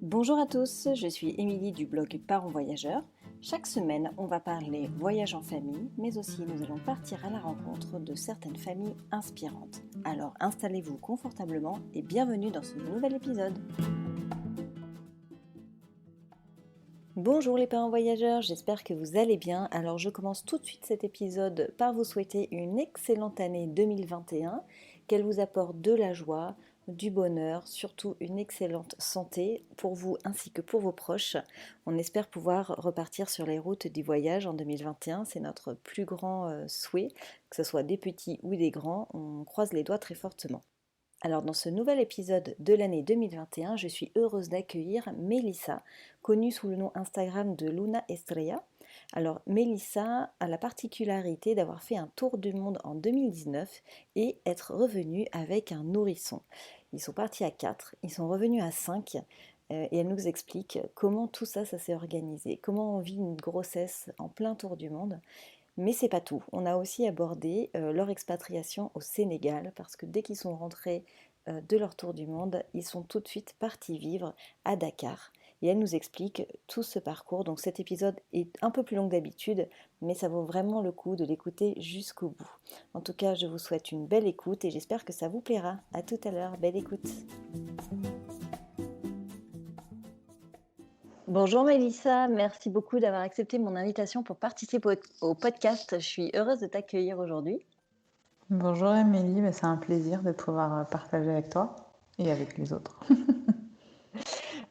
Bonjour à tous, je suis Émilie du blog Parents Voyageurs. Chaque semaine, on va parler voyage en famille, mais aussi nous allons partir à la rencontre de certaines familles inspirantes. Alors installez-vous confortablement et bienvenue dans ce nouvel épisode. Bonjour les parents voyageurs, j'espère que vous allez bien. Alors je commence tout de suite cet épisode par vous souhaiter une excellente année 2021, qu'elle vous apporte de la joie, du bonheur, surtout une excellente santé pour vous ainsi que pour vos proches. On espère pouvoir repartir sur les routes du voyage en 2021, c'est notre plus grand souhait, que ce soit des petits ou des grands, on croise les doigts très fortement. Alors dans ce nouvel épisode de l'année 2021, je suis heureuse d'accueillir Mélissa, connue sous le nom Instagram de Luna Estrella. Alors Mélissa a la particularité d'avoir fait un tour du monde en 2019 et être revenue avec un nourrisson. Ils sont partis à 4, ils sont revenus à 5 et elle nous explique comment tout ça s'est organisé, comment on vit une grossesse en plein tour du monde. Mais c'est pas tout. On a aussi abordé leur expatriation au Sénégal parce que dès qu'ils sont rentrés de leur tour du monde, ils sont tout de suite partis vivre à Dakar. Et elle nous explique tout ce parcours. Donc cet épisode est un peu plus long que d'habitude, mais ça vaut vraiment le coup de l'écouter jusqu'au bout. En tout cas, je vous souhaite une belle écoute et j'espère que ça vous plaira. À tout à l'heure, belle écoute. Bonjour Mélissa, merci beaucoup d'avoir accepté mon invitation pour participer au podcast. Je suis heureuse de t'accueillir aujourd'hui. Bonjour Émilie, c'est un plaisir de pouvoir partager avec toi et avec les autres.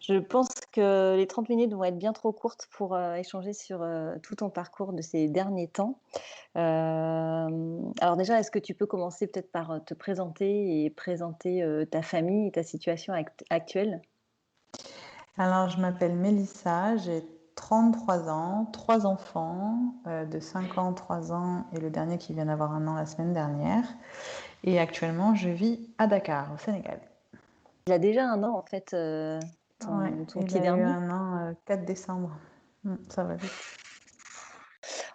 Je pense que les 30 minutes vont être bien trop courtes pour échanger sur tout ton parcours de ces derniers temps. Alors déjà, est-ce que tu peux commencer peut-être par te présenter et présenter ta famille et ta situation actuelle? Alors, je m'appelle Mélissa, j'ai 33 ans, 3 enfants de 5 ans, 3 ans et le dernier qui vient d'avoir 1 an la semaine dernière. Et actuellement, je vis à Dakar, au Sénégal. Il a déjà 1 an en fait, Ouais, ton il petit a eu dernier. 1 an 4 décembre. Ça va vite.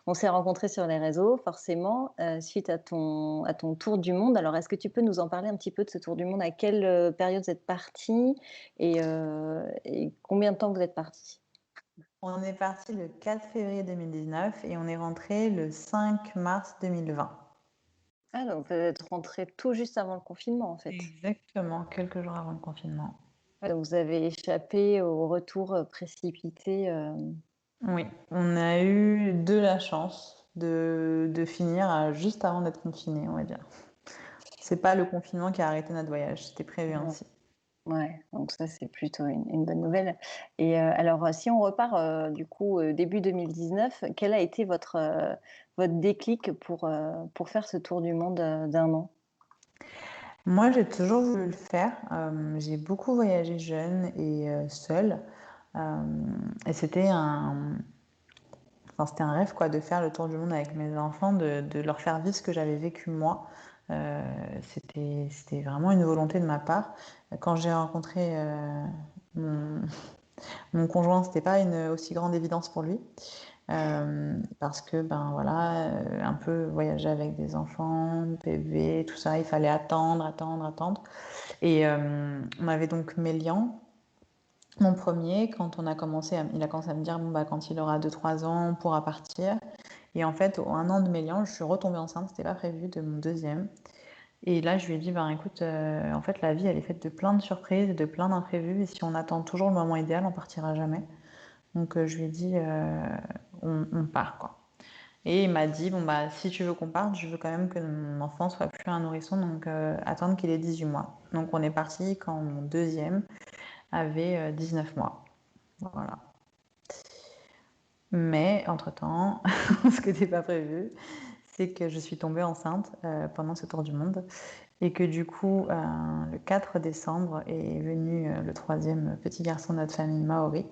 On s'est rencontrés sur les réseaux, forcément, suite à ton tour du monde. Alors, est-ce que tu peux nous en parler un petit peu de ce tour du monde? À quelle période vous êtes partis et combien de temps vous êtes partis? On est parti le 4 février 2019 et on est rentré le 5 mars 2020. Ah, donc vous êtes rentrés tout juste avant le confinement, en fait. Exactement, quelques jours avant le confinement. Ouais, donc vous avez échappé au retour précipité. Oui, on a eu de la chance de finir juste avant d'être confiné, on va dire. C'est pas le confinement qui a arrêté notre voyage, c'était prévu Ouais. ainsi. Ouais, donc ça c'est plutôt une bonne nouvelle. Et alors si on repart du coup début 2019, quel a été votre déclic pour faire ce tour du monde d'1 an? Moi, j'ai toujours voulu le faire. J'ai beaucoup voyagé jeune et seule. Euh, et c'était un rêve quoi, de faire le tour du monde avec mes enfants, de leur faire vivre ce que j'avais vécu moi. C'était vraiment une volonté de ma part. Quand j'ai rencontré mon, mon conjoint, c'était pas une aussi grande évidence pour lui. Parce que ben voilà, un peu voyager avec des enfants, bébés, tout ça, il fallait attendre. Et on avait donc Mélian, mon premier, quand il a commencé à me dire bon bah quand il aura 2 3 ans, on pourra partir. Et en fait, au 1 an de Mélian, je suis retombée enceinte, c'était pas prévu, de mon deuxième. Et là, je lui ai dit, ben écoute, en fait, la vie, elle est faite de plein de surprises et de plein d'imprévus. Et si on attend toujours le moment idéal, on partira jamais. Donc, je lui ai dit, on part, quoi. Et il m'a dit, bon, bah, si tu veux qu'on parte, je veux quand même que mon enfant soit plus un nourrisson, donc attendre qu'il ait 18 mois. Donc, on est parti quand mon deuxième avait 19 mois. Voilà. Mais, entre-temps, ce que n'était pas prévu, c'est que je suis tombée enceinte pendant ce tour du monde et que du coup, le 4 décembre est venu le troisième petit garçon de notre famille maori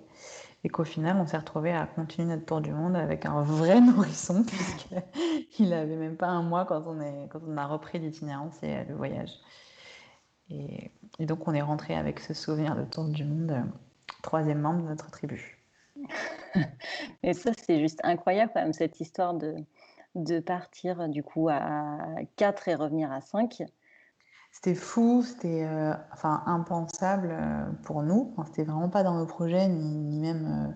et qu'au final, on s'est retrouvé à continuer notre tour du monde avec un vrai nourrisson puisqu'il avait même pas 1 mois quand on a repris l'itinérance et le voyage. Et, et donc, on est rentré avec ce souvenir de tour du monde, troisième membre de notre tribu. Et ça c'est juste incroyable quand même cette histoire de partir du coup à 4 et revenir à 5. c'était fou, c'était enfin impensable pour nous. Enfin, c'était vraiment pas dans nos projets ni même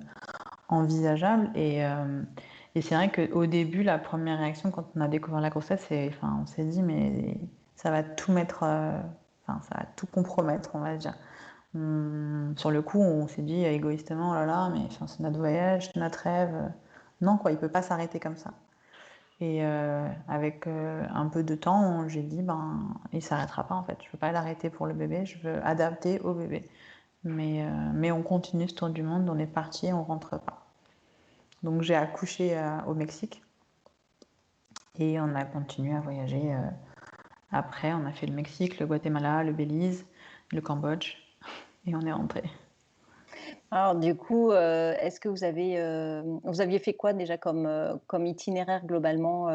envisageable. Et c'est vrai qu'au début, la première réaction quand on a découvert la grossesse, enfin, on s'est dit, mais ça va tout mettre, enfin, ça va tout compromettre, on va dire. Sur le coup, on s'est dit égoïstement, oh là là, mais enfin, c'est notre voyage, c'est notre rêve. Non, quoi, il peut pas s'arrêter comme ça. Et avec un peu de temps, j'ai dit, ben, il s'arrêtera pas en fait. Je veux pas l'arrêter pour le bébé, je veux adapter au bébé. Mais on continue ce tour du monde, on est parti, on rentre pas. Donc j'ai accouché au Mexique et on a continué à voyager. Après, on a fait le Mexique, le Guatemala, le Belize, le Cambodge et on est rentré. Alors du coup, est-ce que vous aviez fait quoi déjà comme itinéraire globalement,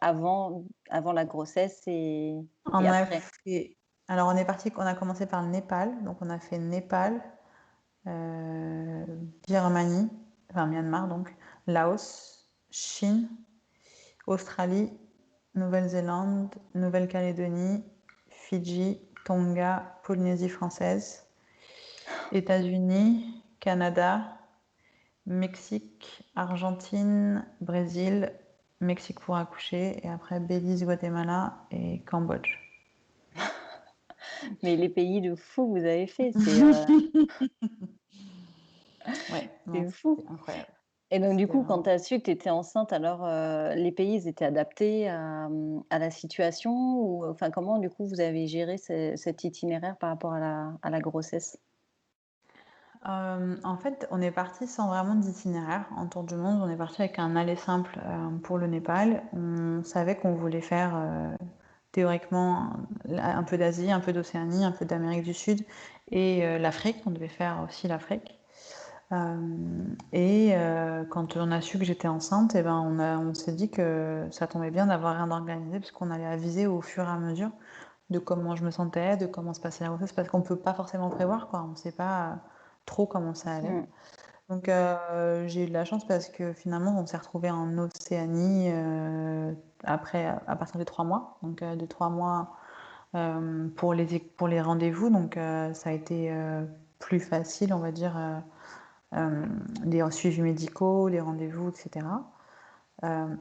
avant la grossesse et On a après? fait. Alors on est parti, on a commencé par le Népal, donc on a fait Népal, Birmanie, enfin Myanmar donc, Laos, Chine, Australie, Nouvelle-Zélande, Nouvelle-Calédonie, Fidji, Tonga, Polynésie française, États-Unis, Canada, Mexique, Argentine, Brésil, Mexique pour accoucher, et après Belize, Guatemala et Cambodge. Mais les pays de fou que vous avez fait, Ouais, non, c'est fou. c'était incroyable. Et donc du C'était coup, quand vraiment. tu as su que tu étais enceinte, alors, les pays, ils étaient adaptés à la situation ou enfin, comment du coup vous avez géré cet itinéraire par rapport à la grossesse? En fait, on est parti sans vraiment d'itinéraire en tour du monde. On est parti avec un aller simple pour le Népal. On savait qu'on voulait faire théoriquement un peu d'Asie, un peu d'Océanie, un peu d'Amérique du Sud et l'Afrique. On devait faire aussi l'Afrique. Quand on a su que j'étais enceinte, eh ben on s'est dit que ça tombait bien d'avoir rien d'organisé parce qu'on allait aviser au fur et à mesure de comment je me sentais, de comment se passait la grossesse, parce qu'on peut pas forcément prévoir, quoi. On sait pas trop comment ça allait. Mmh. Donc j'ai eu de la chance parce que finalement on s'est retrouvé en Océanie après à partir des 3 mois, donc de 3 mois pour les rendez-vous, donc ça a été plus facile, on va dire, les suivis médicaux, les rendez-vous, etc.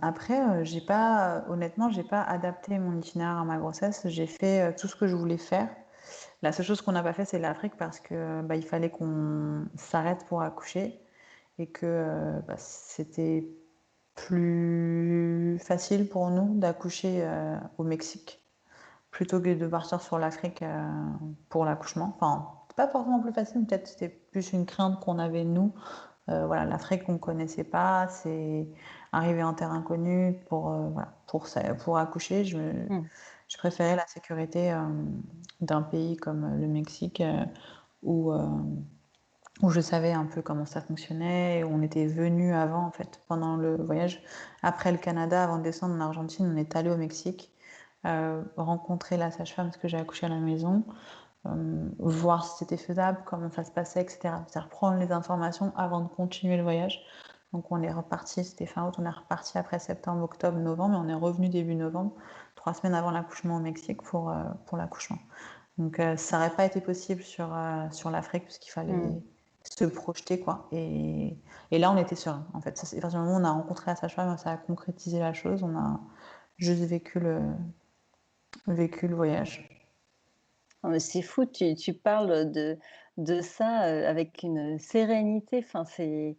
Après, honnêtement, j'ai pas adapté mon itinéraire à ma grossesse. J'ai fait tout ce que je voulais faire. La seule chose qu'on n'a pas fait, c'est l'Afrique parce que bah, il fallait qu'on s'arrête pour accoucher et que bah, c'était plus facile pour nous d'accoucher au Mexique plutôt que de partir sur l'Afrique pour l'accouchement. Enfin, c'est pas forcément plus facile, peut-être c'était plus une crainte qu'on avait nous. Voilà, l'Afrique on connaissait pas, c'est arriver en terre inconnue voilà, pour accoucher. Mmh. Je préférais la sécurité d'un pays comme le Mexique où, euh, où je savais un peu comment ça fonctionnait, où on était venu avant en fait pendant le voyage. Après le Canada, avant de descendre en Argentine, on est allé au Mexique rencontrer la sage-femme parce que j'ai accouché à la maison, voir si c'était faisable, comment ça se passait, etc. C'est-à-dire prendre les informations avant de continuer le voyage. Donc on est reparti, c'était fin août, on est reparti après septembre, octobre, novembre, et on est revenu début novembre, 3 semaines avant l'accouchement au Mexique pour l'accouchement. Donc ça n'aurait pas été possible sur l'Afrique puisqu'il Mmh. fallait se projeter quoi. Et là on était serein en fait. À partir du moment où on a rencontré la sage-femme, ça a concrétisé la chose. On a juste vécu le voyage. Non mais c'est fou, tu parles de ça, avec une sérénité, enfin c'est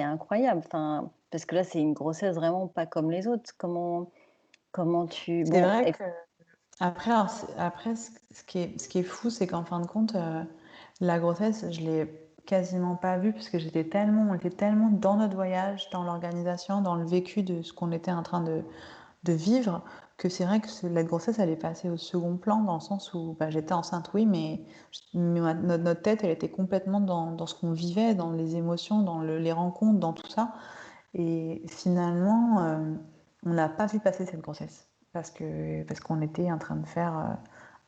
incroyable, enfin, parce que là, c'est une grossesse vraiment pas comme les autres. Comment tu C'est bon vrai et que après, alors, après ce qui est fou, c'est qu'en fin de compte, la grossesse, je l'ai quasiment pas vue parce que on était tellement dans notre voyage, dans l'organisation, dans le vécu de ce qu'on était en train de vivre, que c'est vrai que la grossesse, elle est passée au second plan dans le sens où bah, j'étais enceinte, oui, mais notre tête, elle était complètement dans ce qu'on vivait, dans les émotions, dans les rencontres, dans tout ça. Et finalement, on n'a pas vu passer cette grossesse parce qu'on était en train de faire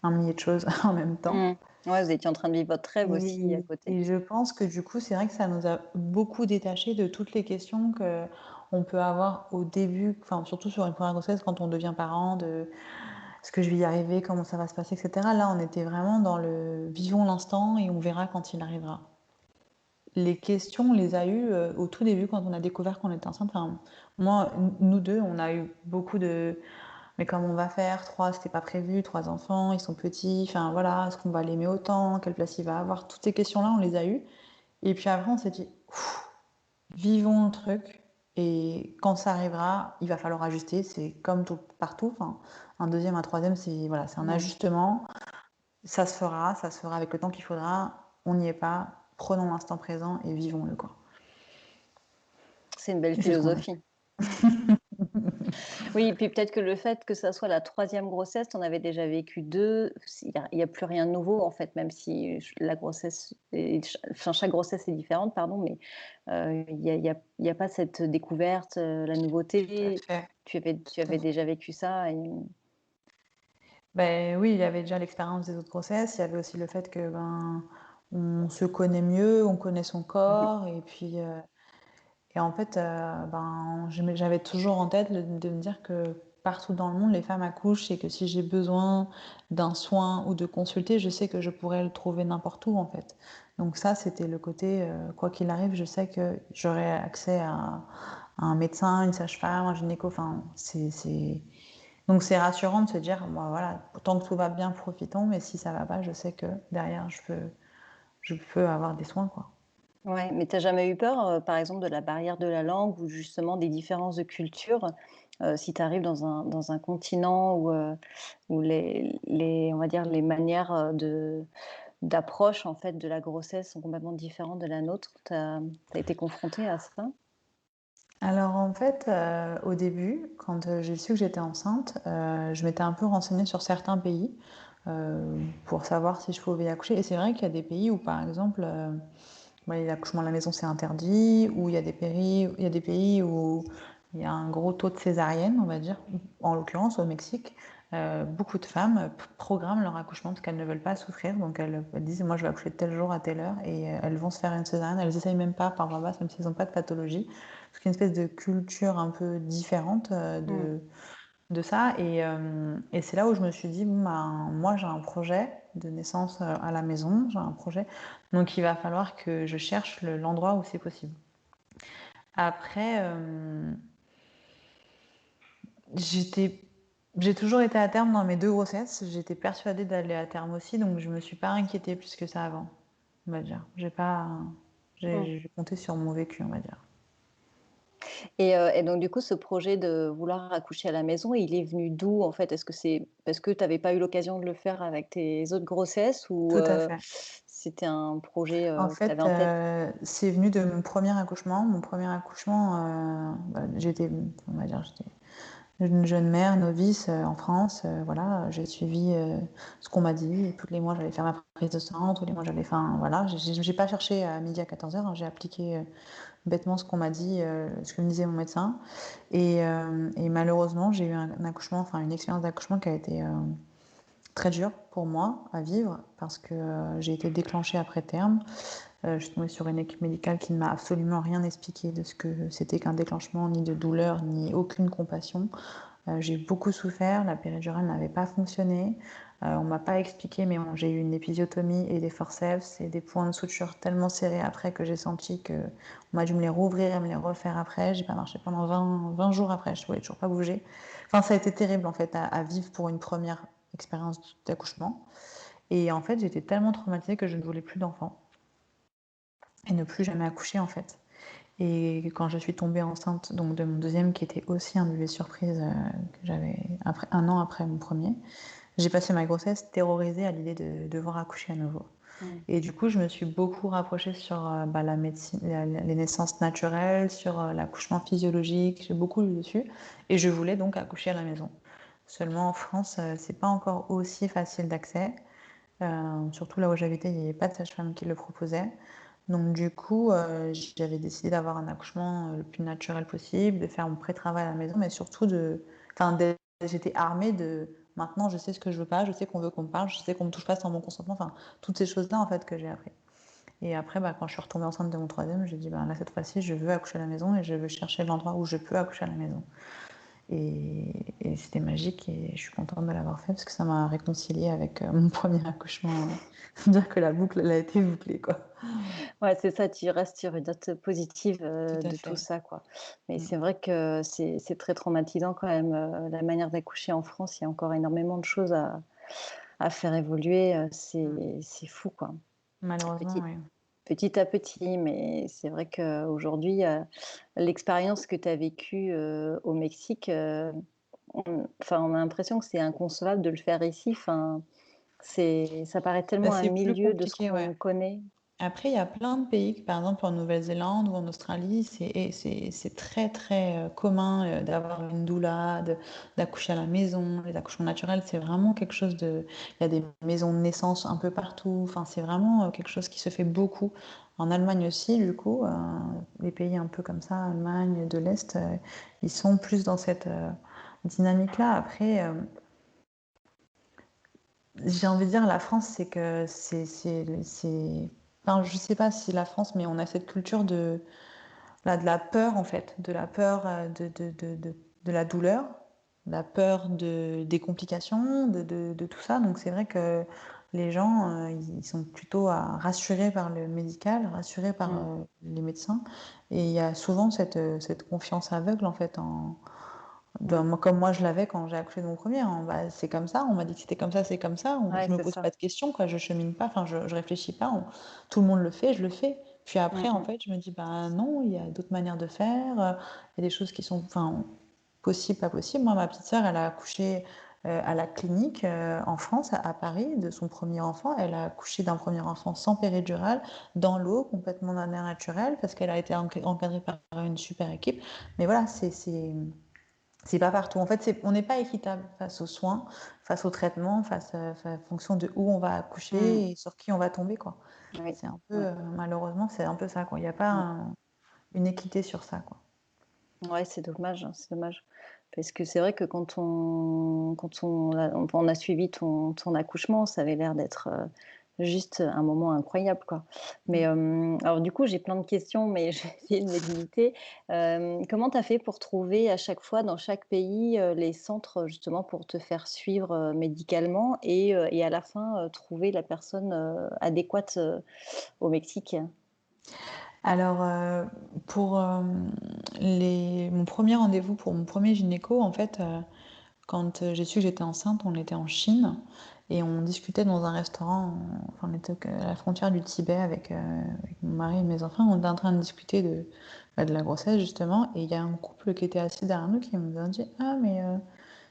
un millier de choses en même temps. mmh, ouais, vous étiez en train de vivre votre rêve aussi à côté. Et je pense que du coup, c'est vrai que ça nous a beaucoup détachés de toutes les questions qu'on peut avoir au début, enfin, surtout sur une première grossesse quand on devient parent, de est-ce que je vais y arriver, comment ça va se passer, etc. Là, on était vraiment dans le vivons l'instant et on verra quand il arrivera. Les questions, on les a eues au tout début quand on a découvert qu'on était enceinte. Enfin, moi, nous deux, on a eu beaucoup de mais comment on va faire? Trois, c'était pas prévu, trois enfants, ils sont petits, enfin voilà, est-ce qu'on va l'aimer autant? Quelle place il va avoir? Toutes ces questions-là, on les a eues. Et puis après, on s'est dit, vivons le truc. Et quand ça arrivera, il va falloir ajuster. C'est comme tout, partout. Enfin, un deuxième, un troisième, c'est voilà, c'est un ajustement. Ça se fera avec le temps qu'il faudra. On n'y est pas. Prenons l'instant présent et vivons-le, quoi. C'est une belle Et c'est ce qu'on a fait. philosophie. Oui, puis peut-être que le fait que ça soit la troisième grossesse, tu en avais déjà vécu deux, il y a plus rien de nouveau en fait, même si la grossesse enfin chaque grossesse est différente, pardon, mais il y a pas cette découverte, la Tout à nouveauté. fait. Tu avais déjà vécu ça et Ben oui, il y avait déjà l'expérience des autres grossesses. Il y avait aussi le fait que ben on se connaît mieux, on connaît son Mmh. corps, et puis et en fait, ben j'avais toujours en tête de me dire que partout dans le monde, les femmes accouchent et que si j'ai besoin d'un soin ou de consulter, je sais que je pourrais le trouver n'importe où en fait. Donc ça, c'était le côté quoi qu'il arrive, je sais que j'aurai accès à un médecin, une sage-femme, un gynéco. Enfin, donc c'est rassurant de se dire, bon, voilà, tant que tout va bien, profitons, mais si ça va pas, je sais que derrière, je peux avoir des soins, quoi. Ouais, mais tu jamais eu peur, par exemple, de la barrière de la langue ou justement des différences de culture? Si tu arrives dans un continent où les on va dire les manières, d'approche en fait de la grossesse sont complètement différentes de la nôtre. Tu as été confrontée à ça? Alors en fait, au début, quand j'ai su que j'étais enceinte, je m'étais un peu renseignée sur certains pays pour savoir si je pouvais y accoucher. Et c'est vrai qu'il y a des pays où, par exemple, ouais, l'accouchement à la maison c'est interdit, ou il y a des pays où il y a un gros taux de césarienne, on va dire. En l'occurrence, au Mexique, beaucoup de femmes programment leur accouchement parce qu'elles ne veulent pas souffrir. Donc elles disent, moi je vais accoucher tel jour à telle heure, et elles vont se faire une césarienne. Elles essayent même pas par voie basse, même s'ils n'ont pas de pathologie. C'est une espèce de culture un peu différente Mmh. de ça. Et c'est là où je me suis dit, bon, ben, moi j'ai un projet de naissance à la maison, j'ai un projet. Donc il va falloir que je cherche l'endroit où c'est possible. Après, j'étais, j'ai toujours été à terme dans mes deux grossesses. J'étais persuadée d'aller à terme aussi, donc je me suis pas inquiétée plus que ça avant, on va dire. J'ai pas, Mmh. j'ai compté sur mon vécu, on va dire. Et donc du coup, ce projet de vouloir accoucher à la maison, il est venu d'où en fait? Est-ce que c'est parce que tu avais pas eu l'occasion de le faire avec tes autres grossesses ou Tout à fait. c'était un projet, En que tu avais fait, en tête? c'est venu de mon premier accouchement. Mon premier accouchement, j'étais, on va dire, j'étais une jeune mère novice en France. Voilà, j'ai suivi ce qu'on m'a dit. Et tous les mois, j'allais faire ma prise de sang. Tous les mois, j'allais, enfin, voilà, j'ai pas cherché à midi à 14h. J'ai appliqué bêtement ce qu'on m'a dit, ce que me disait mon médecin. Et malheureusement, j'ai eu un accouchement, enfin une expérience d'accouchement qui a été très dure pour moi à vivre parce que j'ai été déclenchée après terme. Je suis tombée sur une équipe médicale qui ne m'a absolument rien expliqué de ce que c'était qu'un déclenchement, ni de douleur, ni aucune compassion. J'ai beaucoup souffert, la péridurale n'avait pas fonctionné. On m'a pas expliqué, mais j'ai eu une épisiotomie et des forceps et des points de suture tellement serrés après que j'ai senti que on m'a dû me les rouvrir et me les refaire après. J'ai pas marché pendant 20 jours après, je pouvais toujours pas bouger. Enfin, ça a été terrible en fait à vivre pour une première expérience d'accouchement. Et en fait, j'étais tellement traumatisée que je ne voulais plus d'enfants et ne plus jamais accoucher en fait. Et quand je suis tombée enceinte donc de mon deuxième, qui était aussi un bébé surprise que j'avais après, un an après mon premier, j'ai passé ma grossesse terrorisée à l'idée de devoir accoucher à nouveau. Mmh. Et du coup, je me suis beaucoup rapprochée sur la médecine, les naissances naturelles, sur l'accouchement physiologique. J'ai beaucoup lu dessus. Et je voulais donc accoucher à la maison. Seulement en France, c'est pas encore aussi facile d'accès. Surtout là où j'habitais, il n'y avait pas de sage-femme qui le proposait. Donc du coup, j'avais décidé d'avoir un accouchement le plus naturel possible, de faire mon pré-travail à la maison, mais surtout enfin, j'étais armée de, maintenant je sais ce que je veux pas, je sais qu'on veut qu'on me parle, je sais qu'on me touche pas sans mon consentement, enfin, toutes ces choses-là en fait que j'ai appris. Et après, quand je suis retombée enceinte de mon troisième, j'ai dit, là cette fois-ci, je veux accoucher à la maison et je veux chercher l'endroit où je peux accoucher à la maison. Et c'était magique et je suis contente de l'avoir fait parce que ça m'a réconciliée avec mon premier accouchement. Dire que la boucle, elle a été bouclée, quoi. Ouais, c'est ça, tu restes sur une note positive, Tout à de tout fait. ça, quoi. Mais Mm. c'est vrai que c'est très traumatisant quand même, la manière d'accoucher en France. Il y a encore énormément de choses à faire évoluer, Mm. c'est fou, quoi. Malheureusement, Petit oui. petit à petit, mais c'est vrai qu'aujourd'hui, l'expérience que tu as vécue, au Mexique, on a l'impression que c'est inconcevable de le faire ici. Enfin, ça paraît Bah, tellement à c'est plus 1000 lieues de ce compliqué, ouais. qu'on connaît. Après, il y a plein de pays, par exemple en Nouvelle-Zélande ou en Australie, c'est très très commun d'avoir une doula, d'accoucher à la maison. Les accouchements naturels, c'est vraiment quelque chose de... Il y a des maisons de naissance un peu partout. Enfin, c'est vraiment quelque chose qui se fait beaucoup. En Allemagne aussi, du coup, les pays un peu comme ça, Allemagne de l'Est, ils sont plus dans cette dynamique-là. Après, j'ai envie de dire, la France, c'est que enfin, je sais pas si la France, mais on a cette culture de la peur, en fait, de la peur de la douleur, la peur des complications, de tout ça. Donc c'est vrai que les gens, ils sont plutôt rassurés par le médical, rassurés par Mmh. les médecins. Et il y a souvent cette confiance aveugle, en fait, Mmh. comme moi je l'avais quand j'ai accouché de mon premier, hein. Bah, c'est comme ça, on m'a dit que c'était comme ça, c'est comme ça. Ouais, Je me c'est pose ça. pas de questions, quoi. Je chemine pas, enfin, je réfléchis pas. Tout le monde le fait, je le fais. Puis Mmh après, en mh. fait, je me dis, bah non, il y a d'autres manières de faire. Il y a des choses qui sont, enfin, possibles, pas possibles. Moi, ma petite sœur, elle a accouché à la clinique en France, à Paris, de son premier enfant. Elle a accouché d'un premier enfant sans péridurale, dans l'eau, complètement d'un air naturel, parce qu'elle a été encadrée par une super équipe. Mais voilà, c'est pas partout. En fait, on n'est pas équitable face aux soins, face aux traitements, en fonction de où on va Mmh. accoucher et sur qui on va tomber, quoi. Oui. C'est un peu, Ouais. malheureusement, c'est un peu ça, quoi. Il n'y a pas Mmh. une équité sur ça, quoi. Ouais, c'est dommage, hein, c'est dommage. Parce que c'est vrai que quand on a suivi ton accouchement, ça avait l'air d'être, juste un moment incroyable, quoi. Mais, Mm. alors du coup, j'ai plein de questions, mais je vais essayer de les limiter. Comment tu as fait pour trouver à chaque fois dans chaque pays, les centres justement pour te faire suivre, médicalement et à la fin, trouver la personne, adéquate, au Mexique? Alors, pour mon premier rendez-vous pour mon premier gynéco, en fait, quand j'ai su que j'étais enceinte, on était en Chine et on discutait dans un restaurant. Enfin, on était à la frontière du Tibet avec mon mari et mes enfants. On était en train de discuter de la grossesse, justement. Et il y a un couple qui était assis derrière nous qui nous a dit: Ah, mais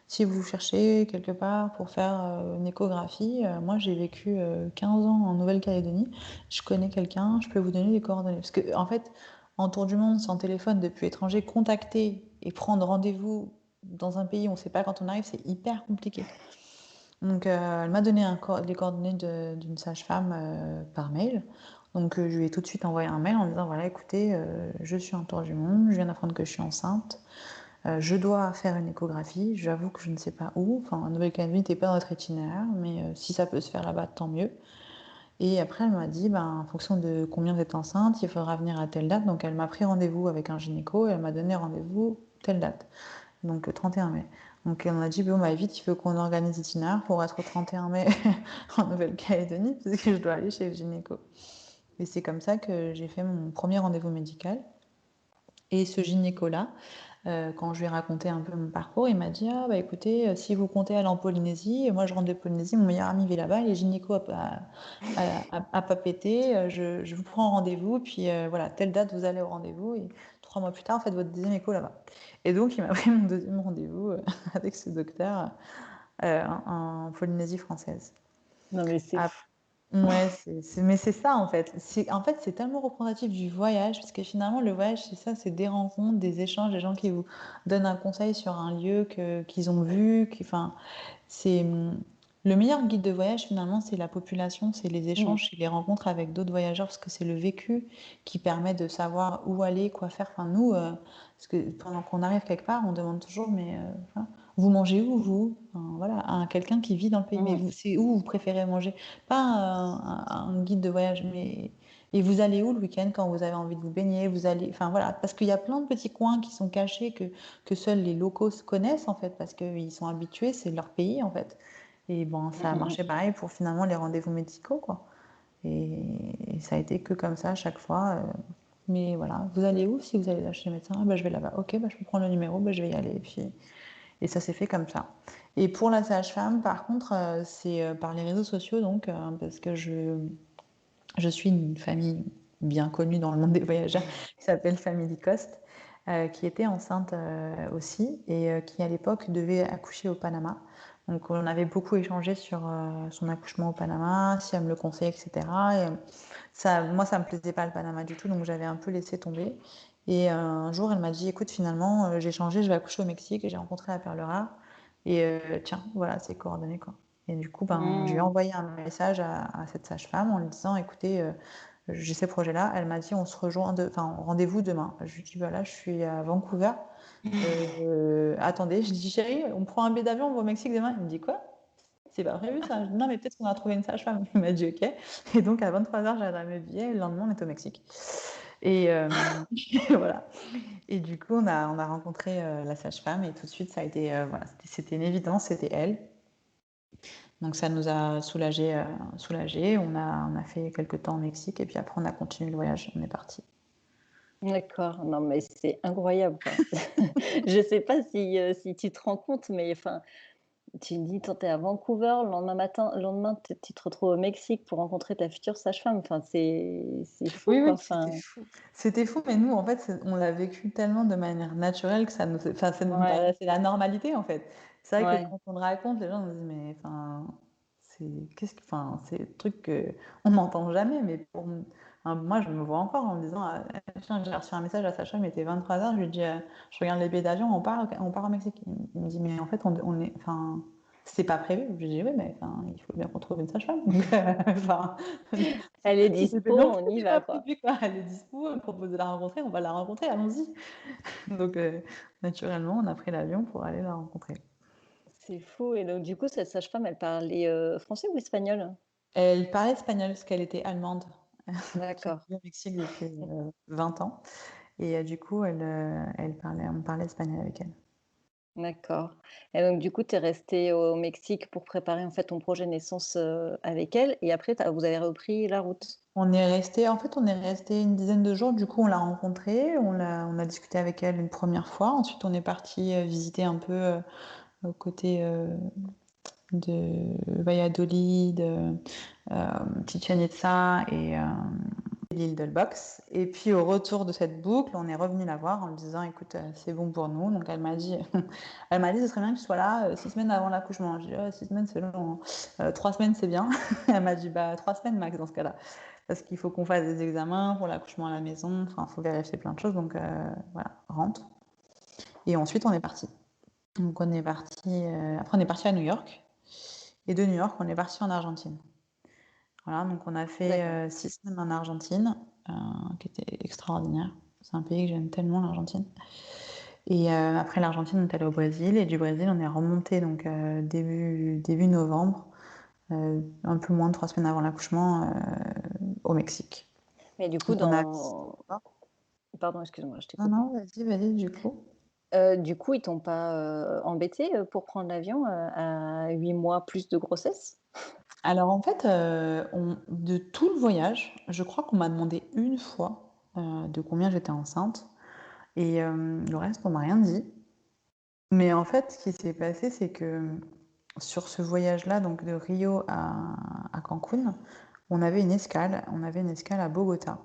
si vous cherchez quelque part pour faire une échographie, moi j'ai vécu 15 ans en Nouvelle-Calédonie, je connais quelqu'un, je peux vous donner les coordonnées. Parce que, en fait, en tour du monde, sans téléphone, depuis étranger, contacter et prendre rendez-vous dans un pays où on ne sait pas quand on arrive, c'est hyper compliqué. Donc, elle m'a donné les coordonnées d'une sage-femme par mail. Donc, je lui ai tout de suite envoyé un mail en disant, voilà, écoutez, je suis en tour du monde, je viens d'apprendre que je suis enceinte. Je dois faire une échographie, j'avoue que je ne sais pas où. Enfin, en Nouvelle-Calédonie n'était pas dans notre itinéraire, mais si ça peut se faire là-bas, tant mieux. Et après, elle m'a dit, ben, en fonction de combien vous êtes enceinte, il faudra venir à telle date. Donc, elle m'a pris rendez-vous avec un gynéco et elle m'a donné rendez-vous telle date. Donc, le 31 mai. Donc, on a dit, bon, bah, vite, il faut qu'on organise l'itinéraire pour être au 31 mai en Nouvelle-Calédonie, parce que je dois aller chez le gynéco. Et c'est comme ça que j'ai fait mon premier rendez-vous médical. Et ce gynéco-là, quand je lui ai raconté un peu mon parcours, il m'a dit: «Ah bah écoutez, si vous comptez aller en Polynésie, moi je rentre de Polynésie, mon meilleur ami vit là-bas, il est gynéco à Papeete, je vous prends rendez-vous, puis voilà, telle date vous allez au rendez-vous et 3 mois plus tard, faites votre deuxième écho là-bas». Et donc il m'a pris mon deuxième rendez-vous avec ce docteur en Polynésie française. Non, mais c'est Ah, fou. ouais, mais c'est ça en fait. En fait, c'est tellement représentatif du voyage, parce que finalement, le voyage, c'est ça, c'est des rencontres, des échanges, des gens qui vous donnent un conseil sur un lieu qu'ils ont vu. Enfin, c'est le meilleur guide de voyage finalement, c'est la population, c'est les Mmh. échanges, c'est les rencontres avec d'autres voyageurs, parce que c'est le vécu qui permet de savoir où aller, quoi faire. Enfin, nous, parce que pendant qu'on arrive quelque part, on demande toujours, mais enfin, vous mangez où vous? Enfin, voilà, à quelqu'un qui vit dans le pays. Mais Mmh. vous, c'est où vous préférez manger? Pas un guide de voyage, mais Et vous allez où le week-end quand vous avez envie de vous baigner? Vous allez, enfin voilà, parce qu'il y a plein de petits coins qui sont cachés que seuls les locaux connaissent en fait, parce qu'ils sont habitués, c'est leur pays en fait. Et bon, Mm, ça a mm, mm. marché pareil pour finalement les rendez-vous médicaux, quoi. Et ça a été que comme ça à chaque fois. Mais voilà, vous allez où si vous allez là chez le médecin? Ah, bah, je vais là-bas. Ok, bah, je peux prendre le numéro, bah, je vais y aller. Et ça s'est fait comme ça. Et pour la sage-femme, par contre, c'est par les réseaux sociaux, donc, parce que je suis d'une famille bien connue dans le monde des voyageurs qui s'appelle Family Cost, qui était enceinte aussi et qui à l'époque devait accoucher au Panama. Donc on avait beaucoup échangé sur son accouchement au Panama, si elle me le conseillait, etc. Et, ça, moi, ça me plaisait pas le Panama du tout, donc j'avais un peu laissé tomber. Et un jour, elle m'a dit, écoute, finalement, j'ai changé, je vais accoucher au Mexique et j'ai rencontré la perle rare. Et tiens, voilà, c'est coordonné quoi. Et du coup, ben, je lui ai Mm. envoyé un message à cette sage-femme en lui disant, écoutez, j'ai ces projets-là. Elle m'a dit, on se rejoint, enfin, rendez-vous demain. Je lui dis, bah là, je suis à Vancouver. Attendez, je dis, chérie, on prend un billet d'avion, on va au Mexique demain. Il me dit, quoi? C'est pas prévu ça. Je dis, non, mais peut-être qu'on a trouvé une sage-femme. Il m'a dit, ok. Et donc, à 23h, j'ai adressé mes billets. Et le lendemain, on est au Mexique. Et voilà. Et du coup, on a rencontré la sage-femme. Et tout de suite, ça a été, voilà, c'était une évidence, c'était elle. Donc ça nous a soulagés. On a fait quelques temps au Mexique et puis après on a continué le voyage, on est parti. D'accord, non mais c'est incroyable quoi. Je sais pas si tu te rends compte, mais enfin, tu me dis tu es à Vancouver, le lendemain tu te retrouves au Mexique pour rencontrer ta future sage-femme. Enfin c'est fou Oui, quoi, oui, c'était enfin fou. C'était fou, mais nous, en fait, on l'a vécu tellement de manière naturelle que enfin, ça nous ouais, paraissait la normalité, en fait. C'est vrai que ouais. quand on le raconte, les gens nous disent, mais enfin, enfin, c'est des trucs que on n'entend jamais, mais enfin, moi, je me vois encore en me disant, ah, tiens, j'ai reçu un message à Sacha, mais il était 23h, je lui dis, je regarde les billets d'avion, on part au Mexique. Il me dit, mais en fait, on est, enfin, c'est pas prévu. Je lui dis, oui, mais enfin, il faut bien qu'on trouve une sage-femme. Donc, enfin, Elle est c'était dispo, bien, on y c'était va pas quoi. prévu, quoi. Elle est dispo, elle me propose de la rencontrer, on va la rencontrer, allons-y. Donc, naturellement, on a pris l'avion pour aller la rencontrer. C'est fou et donc du coup cette sage-femme elle parlait, français ou espagnol? Elle parlait espagnol parce qu'elle était allemande. J'avais D'accord. vécu au Mexique depuis 20 ans. Et du coup, on parlait espagnol avec elle. D'accord et donc du coup, tu es restée au Mexique pour préparer, en fait, ton projet de naissance, avec elle et après vous avez repris la route? En fait, on est resté une dizaine de jours. Du coup, on l'a rencontrée, on a discuté avec elle une première fois. Ensuite, on est parti visiter un peu au côté de Valladolid, Chichen Itza et l'île d'Elbox. Et puis au retour de cette boucle, on est revenu la voir en lui disant, écoute, c'est bon pour nous. Donc elle m'a dit, elle m'a dit, ce serait bien que tu sois là 6 semaines avant l'accouchement. J'ai dit, oh, 6 semaines c'est long, hein. 3 semaines c'est bien. Elle m'a dit, bah 3 semaines max dans ce cas-là, parce qu'il faut qu'on fasse des examens pour l'accouchement à la maison. Enfin, il faut vérifier plein de choses. Donc voilà, rentre. Et ensuite on est parti. Donc on est parti. Après on est parti à New York. Et de New York, on est parti en Argentine. Voilà, donc on a fait D'accord. 6 semaines en Argentine, qui était extraordinaire. C'est un pays que j'aime tellement, l'Argentine. Et après l'Argentine, on est allé au Brésil. Et du Brésil, on est remonté donc début novembre, un peu moins de 3 semaines avant l'accouchement, au Mexique. Mais du coup Donc on a visité. pardon, excuse-moi, je t'ai Non, coupé. non, vas-y, du coup. Du coup, ils t'ont pas, embêté, pour prendre l'avion, à 8 mois plus de grossesse? Alors en fait, de tout le voyage, je crois qu'on m'a demandé une fois de combien j'étais enceinte. Et le reste, on m'a rien dit. Mais en fait, ce qui s'est passé, c'est que sur ce voyage-là, donc de Rio à Cancun, on avait une escale. On avait une escale à Bogota,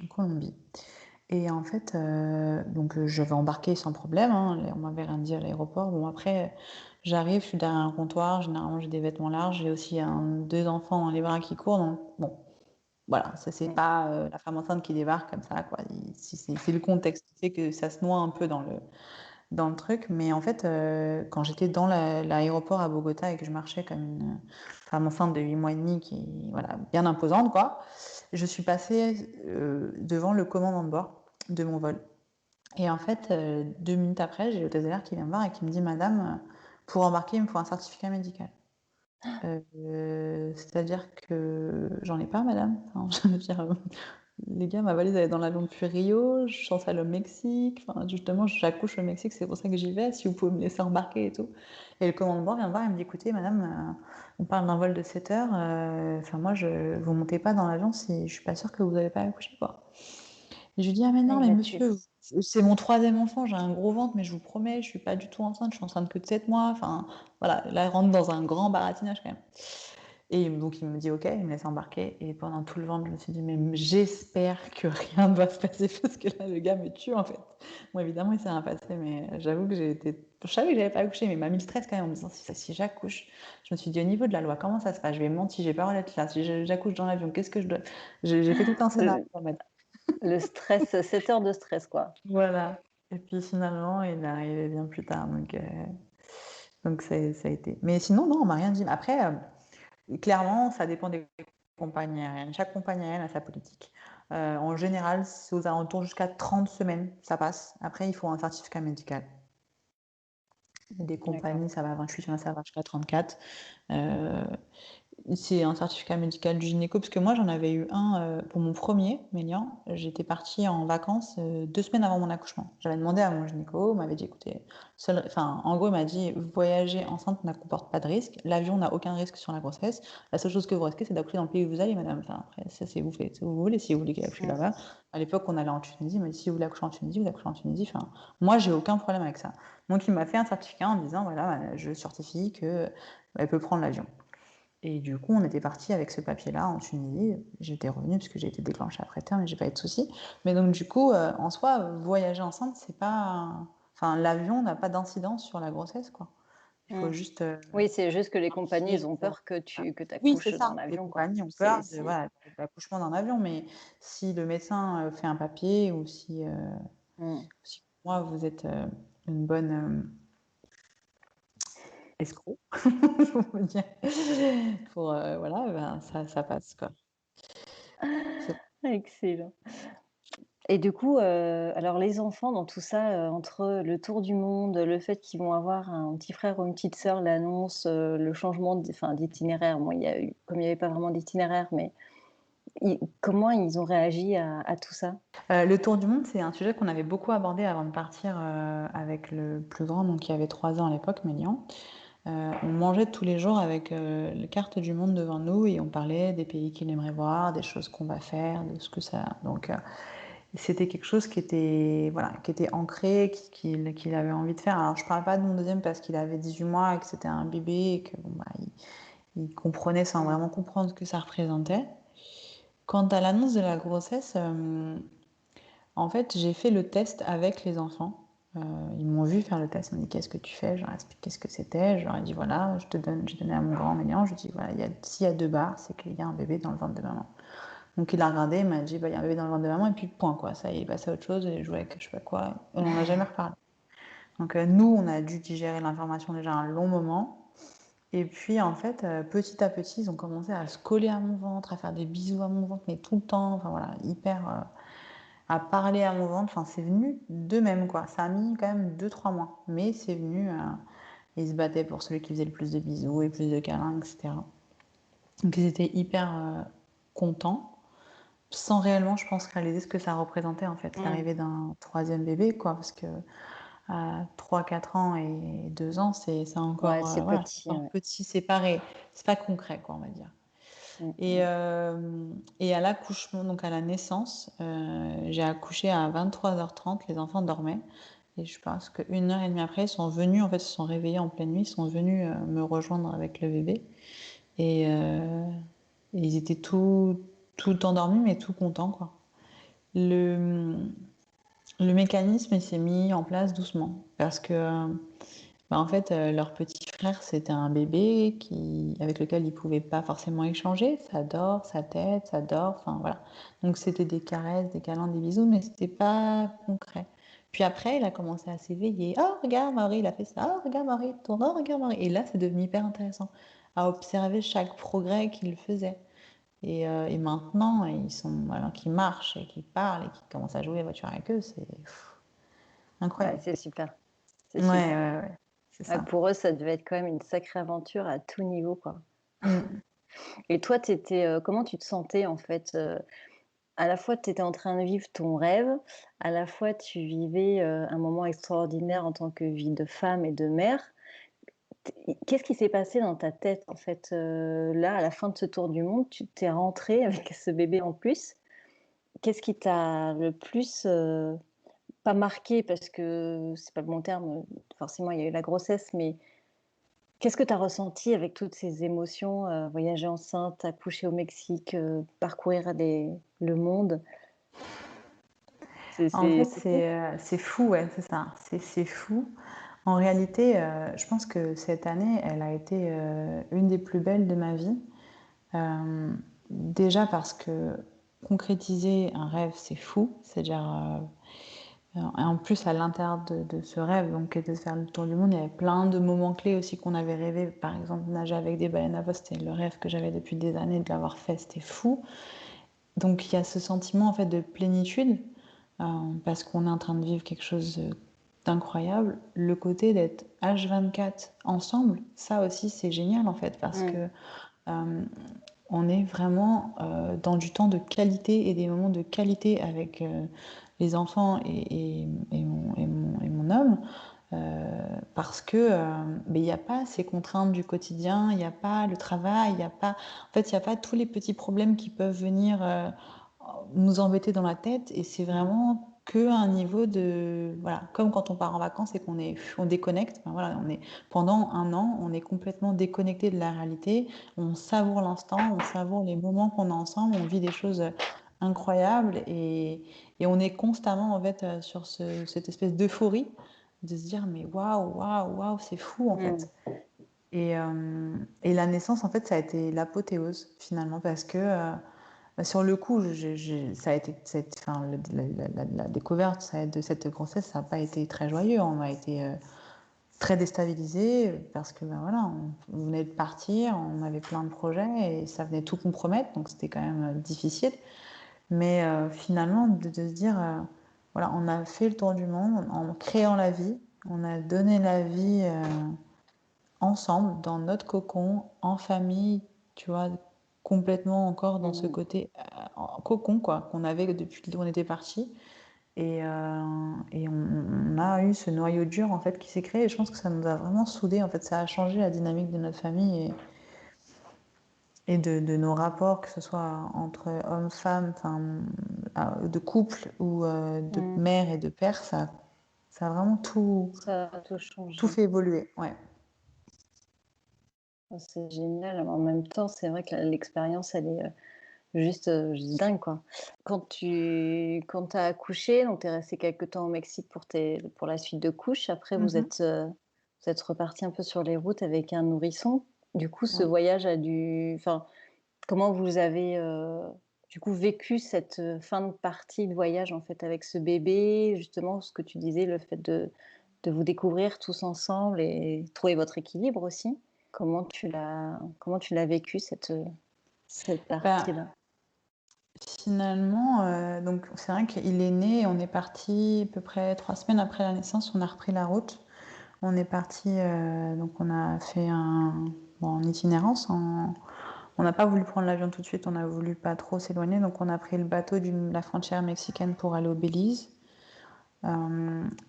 en Colombie. Et en fait, donc je vais embarquer sans problème, hein, on m'avait rien dit à l'aéroport. Bon, après, j'arrive, je suis derrière un comptoir, généralement j'ai des vêtements larges, j'ai aussi deux enfants dans les bras qui courent, donc bon, voilà, ça c'est Mmh. pas la femme enceinte qui débarque comme ça, quoi. C'est le contexte qui fait que ça se noie un peu dans le truc. Mais en fait, quand j'étais dans l'aéroport à Bogota et que je marchais comme une femme enceinte de 8 mois et demi qui, voilà, bien imposante, quoi, je suis passée devant le commandant de bord de mon vol. Et en fait, 2 minutes après, j'ai l'hôtesse de l'air qui vient me voir et qui me dit, Madame, pour embarquer, il me faut un certificat médical. C'est-à-dire que j'en ai pas, madame. Enfin, je veux dire, les gars, ma valise, elle est dans l'avion depuis Rio, je suis censée aller au Mexique. Enfin, justement, j'accouche au Mexique, c'est pour ça que j'y vais, si vous pouvez me laisser embarquer et tout. Et le commandant vient me voir et me dit, écoutez, madame, on parle d'un vol de 7 heures, enfin, moi, vous montez pas dans l'avion si je suis pas sûre que vous n'avez pas accouché, quoi. Et je lui dis, ah, mais Ah, non, il mais l'a tué. monsieur, c'est mon troisième enfant, j'ai un gros ventre, mais je vous promets, je suis pas du tout enceinte, je suis enceinte que de 7 mois. Enfin, voilà, là, elle rentre dans un grand baratinage quand même. Et donc il me dit ok, il me laisse embarquer. Et pendant tout le ventre, je me suis dit, mais j'espère que rien ne va se passer parce que là, le gars me tue en fait. Bon, évidemment, il s'est rien passé, mais j'avoue que j'ai été. Je savais que j'avais pas accouché, mais il m'a mis le stress quand même en me disant si j'accouche. Je me suis dit, au niveau de la loi, comment ça se passe? Je vais mentir, j'ai pas le droit d'être là. Si j'accouche dans l'avion, qu'est-ce que je dois. J'ai fait tout un scénario Le, en mode, le stress, 7 heures de stress, quoi. voilà. Et puis finalement, il est arrivé bien plus tard. Donc ça a été. Mais sinon, non, on m'a rien dit. Après, clairement, ça dépend des compagnies aériennes. Chaque compagnie aérienne a sa politique. En général, c'est aux alentours jusqu'à 30 semaines, ça passe. Après, il faut un certificat médical. Des D'accord. compagnies, ça va à 28, ça va jusqu'à 34. Euh, c'est un certificat médical du gynéco, parce que moi j'en avais eu un pour mon premier, Mélian. J'étais partie en vacances 2 semaines avant mon accouchement. J'avais demandé à mon gynéco, il m'avait dit écoutez, en gros il m'a dit voyager enceinte ne comporte pas de risque, l'avion n'a aucun risque sur la grossesse, la seule chose que vous risquez c'est d'accoucher dans le pays où vous allez, madame. Enfin, après, ça c'est vous faites ce que vous voulez, si vous voulez qu'il accouche Mm. là-bas. À l'époque on allait en Tunisie, mais si vous voulez accoucher en Tunisie, vous accouchez en Tunisie. Enfin, moi j'ai aucun problème avec ça. Donc il m'a fait un certificat en disant voilà, je certifie que elle peut prendre l'avion. Et du coup, on était parti avec ce papier-là en Tunisie. J'étais revenue parce que j'ai été déclenchée après terme et j'ai pas eu de soucis. Mais donc, du coup, en soi, voyager enceinte, c'est pas. Enfin, l'avion n'a pas d'incidence sur la grossesse, quoi. Il Mm. faut juste Oui, c'est juste que les compagnies, vérifier ils ont que. peur que tu que Oui, c'est accouches dans ça. Les l'avion, quoi. compagnies ont C'est, peur c'est... voilà, de l'accouchement d'un avion, mais si le médecin fait un papier ou Mm. si pour moi vous êtes une bonne escroc, je veux dire, pour voilà, ben, ça passe quoi. C'est- Excellent. Et du coup, alors les enfants dans tout ça, entre le tour du monde, le fait qu'ils vont avoir un petit frère ou une petite sœur, l'annonce, le changement d'itinéraire. Bon, il y a eu comme il y avait pas vraiment d'itinéraire, mais comment ils ont réagi à tout ça? Le tour du monde, c'est un sujet qu'on avait beaucoup abordé avant de partir avec le plus grand, donc qui avait 3 ans à l'époque, Mélian. On mangeait tous les jours avec la carte du monde devant nous et on parlait des pays qu'il aimerait voir, des choses qu'on va faire, de ce que ça. Donc c'était quelque chose qui était voilà, qui était ancré, qu'il avait envie de faire. Alors je parle pas de mon deuxième parce qu'il avait 18 mois et que c'était un bébé et que bon, bah, il comprenait sans Mmh. vraiment comprendre ce que ça représentait. Quant à l'annonce de la grossesse, en fait, j'ai fait le test avec les enfants. Ils m'ont vu faire le test, ils m'ont dit qu'est-ce que tu fais, je leur ai expliqué ce que c'était, je leur ai dit voilà, j'ai donné à mon grand Mélian, je lui ai dit voilà, s'il y a 2 barres, c'est qu'il y a un bébé dans le ventre de maman. Donc il a regardé, il m'a dit bah il y a un bébé dans le ventre de maman et puis point quoi, ça il est passé à autre chose et joué avec je sais pas quoi, on n'en a jamais reparlé. Donc nous on a dû digérer l'information déjà un long moment et puis en fait petit à petit ils ont commencé à se coller à mon ventre, à faire des bisous à mon ventre mais tout le temps, enfin voilà, hyper à parler à mon ventre. Enfin, c'est venu d'eux-mêmes, quoi. Ça a mis quand même 2, 3 mois. Mais c'est venu. Ils se battaient pour celui qui faisait le plus de bisous et plus de câlins, etc. Donc, ils étaient hyper contents, sans réellement, je pense, réaliser ce que ça représentait, en fait, Mmh. l'arrivée d'un troisième bébé, quoi. Parce que à 3, 4 ans et 2 ans, c'est Ouais, encore, c'est voilà, c'est petit, encore ouais. petit, séparé. C'est pas concret, quoi, on va dire. Mmh Et, mh. euh, et à l'accouchement, donc à la naissance, j'ai accouché à 23h30, les enfants dormaient. Et je pense qu'une heure et demie après, ils sont venus, en fait, ils se sont réveillés en pleine nuit, ils sont venus me rejoindre avec le bébé. Et, euh, et ils étaient tout endormis, mais tout contents, quoi. Le, le mécanisme, il s'est mis en place doucement. Parce que bah, en fait, leur petit frère, c'était un bébé avec lequel ils ne pouvaient pas forcément échanger. Ça dort, sa tête, ça dort, enfin voilà. Donc c'était des caresses, des câlins, des bisous, mais c'était pas concret. Puis après, il a commencé à s'éveiller. Oh, regarde, Marie, il a fait ça. Oh, regarde, Marie, il tourne. Oh, regarde, Marie. Et là, c'est devenu hyper intéressant à observer chaque progrès qu'il faisait. Et maintenant, alors qu'ils marchent et qu'ils parlent et qu'ils commencent à jouer à la voiture avec eux, c'est Ouais, incroyable. c'est super, c'est Ouais, super. ouais, ouais, c'est Ouais, ça. pour eux, ça devait être quand même une sacrée aventure à tout niveau, quoi. Mm. Et toi, tu étais, comment tu te sentais, en fait? à la fois tu étais en train de vivre ton rêve, à la fois tu vivais, un moment extraordinaire en tant que vie de femme et de mère. Qu'est-ce qui s'est passé dans ta tête, en fait, là, à la fin de ce tour du monde? Tu t'es rentrée avec ce bébé en plus. Qu'est-ce qui t'a le plus, pas marqué parce que c'est pas le bon terme, forcément il y a eu la grossesse, mais qu'est-ce que tu as ressenti avec toutes ces émotions, voyager enceinte, accoucher au Mexique, parcourir le monde? En fait, C'est fou. c'est fou, ouais, c'est ça, c'est fou. En réalité, je pense que cette année, elle a été, une des plus belles de ma vie. Déjà parce que concrétiser un rêve, c'est fou. C'est-à-dire, et en plus, à l'intérieur de ce rêve, donc de faire le tour du monde, il y avait plein de moments clés aussi qu'on avait rêvé. Par exemple, nager avec des baleines à bosse, c'était le rêve que j'avais depuis des années de l'avoir fait, c'était fou. Donc il y a ce sentiment en fait de plénitude, euh, parce qu'on est en train de vivre quelque chose d'incroyable. Le côté d'être H24 ensemble, ça aussi c'est génial en fait, parce Mmh. que euh, on est vraiment dans du temps de qualité et des moments de qualité avec les enfants et mon homme. Parce que il n'y a pas ces contraintes du quotidien, il n'y a pas le travail, il n'y a pas, en fait, il n'y a pas tous les petits problèmes qui peuvent venir nous embêter dans la tête. Et c'est vraiment que un niveau de, voilà, comme quand on part en vacances et on déconnecte. Enfin, voilà, on est pendant un an, on est complètement déconnecté de la réalité. On savoure l'instant, on savoure les moments qu'on a ensemble, on vit des choses incroyables et on est constamment en fait sur cette espèce d'euphorie de se dire mais waouh, waouh, waouh, c'est fou en Mmh. fait. Et la naissance, en fait, ça a été l'apothéose finalement parce que sur le coup, ça a été, enfin, la découverte de cette grossesse, ça n'a pas été très joyeux. On a été très déstabilisés parce que ben voilà, on venait de partir, on avait plein de projets et ça venait tout compromettre, donc c'était quand même difficile. Mais finalement, de se dire, voilà, on a fait le tour du monde en créant la vie, on a donné la vie ensemble, dans notre cocon, en famille, tu vois, complètement encore dans ce Mmh. côté cocon, quoi, qu'on avait depuis qu'on était parti. Et on a eu ce noyau dur, en fait, qui s'est créé. Et je pense que ça nous a vraiment soudés. En fait, ça a changé la dynamique de notre famille et de nos rapports, que ce soit entre hommes, femmes, enfin, de couple ou de Mmh. mère et de père. Ça a vraiment Ça a tout tout changé. fait évoluer. Ouais. Ah, c'est génial, mais en même temps, c'est vrai que l'expérience, elle est, juste dingue, quoi. Quand tu as accouché, donc tu es restée quelque temps au Mexique pour la suite de couches. Après Mhm. vous êtes repartis un peu sur les routes avec un nourrisson. Du coup, ce Ouais. voyage a dû enfin, comment vous avez, du coup, vécu cette, fin de partie de voyage, en fait, avec ce bébé? Justement, ce que tu disais, le fait de vous découvrir tous ensemble et trouver votre équilibre aussi. Comment tu l'as vécu cette Bah, partie-là? finalement, donc c'est vrai qu'il est né, on est parti à peu près 3 semaines après la naissance, on a repris la route. On est parti, donc on a fait en itinérance. On n'a pas voulu prendre l'avion tout de suite, on a voulu pas trop s'éloigner, donc on a pris le bateau de la frontière mexicaine pour aller au Belize.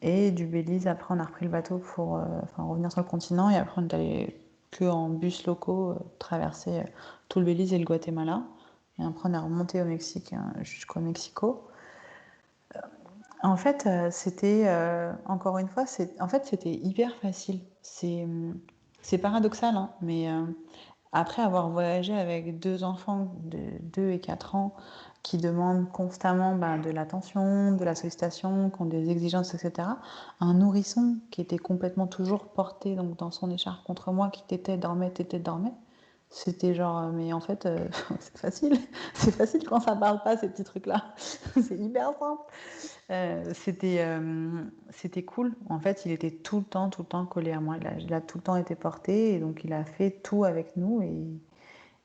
Et du Belize, après, on a repris le bateau pour enfin, revenir sur le continent. Et après, on est allé que en bus locaux traverser tout le Belize et le Guatemala. Et après, on est remonté au Mexique jusqu'au Mexico. En fait, c'était encore une fois, en fait, c'était hyper facile. C'est paradoxal, hein, mais après avoir voyagé avec deux enfants de 2 et 4 ans qui demandent constamment ben, de l'attention, de la sollicitation, qui ont des exigences, etc., un nourrisson qui était complètement toujours porté donc, dans son écharpe contre moi, qui t'était, dormait, c'était genre, mais en fait, c'est facile. C'est facile quand ça parle pas, ces petits trucs-là. C'est hyper simple. C'était cool. En fait, il était tout le temps collé à moi. Il a tout le temps été porté et donc il a fait tout avec nous.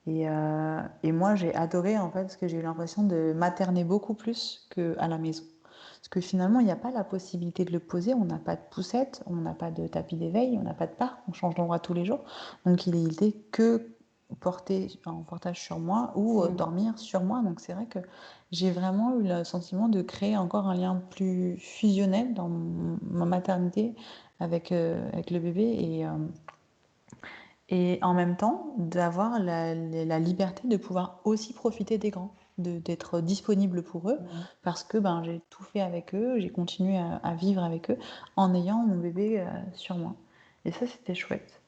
Et moi, j'ai adoré en fait parce que j'ai eu l'impression de materner beaucoup plus qu'à la maison. Parce que finalement, il n'y a pas la possibilité de le poser. On n'a pas de poussette, on n'a pas de tapis d'éveil, on n'a pas de parc, on change d'endroit tous les jours. Donc il était que porter en portage sur moi ou Mmh. dormir sur moi. Donc c'est vrai que j'ai vraiment eu le sentiment de créer encore un lien plus fusionnel dans ma maternité avec le bébé et en même temps d'avoir la liberté de pouvoir aussi profiter des grands, d'être disponible pour eux Mmh. parce que ben, j'ai tout fait avec eux, j'ai continué à vivre avec eux en ayant mon bébé sur moi. Et ça, c'était chouette.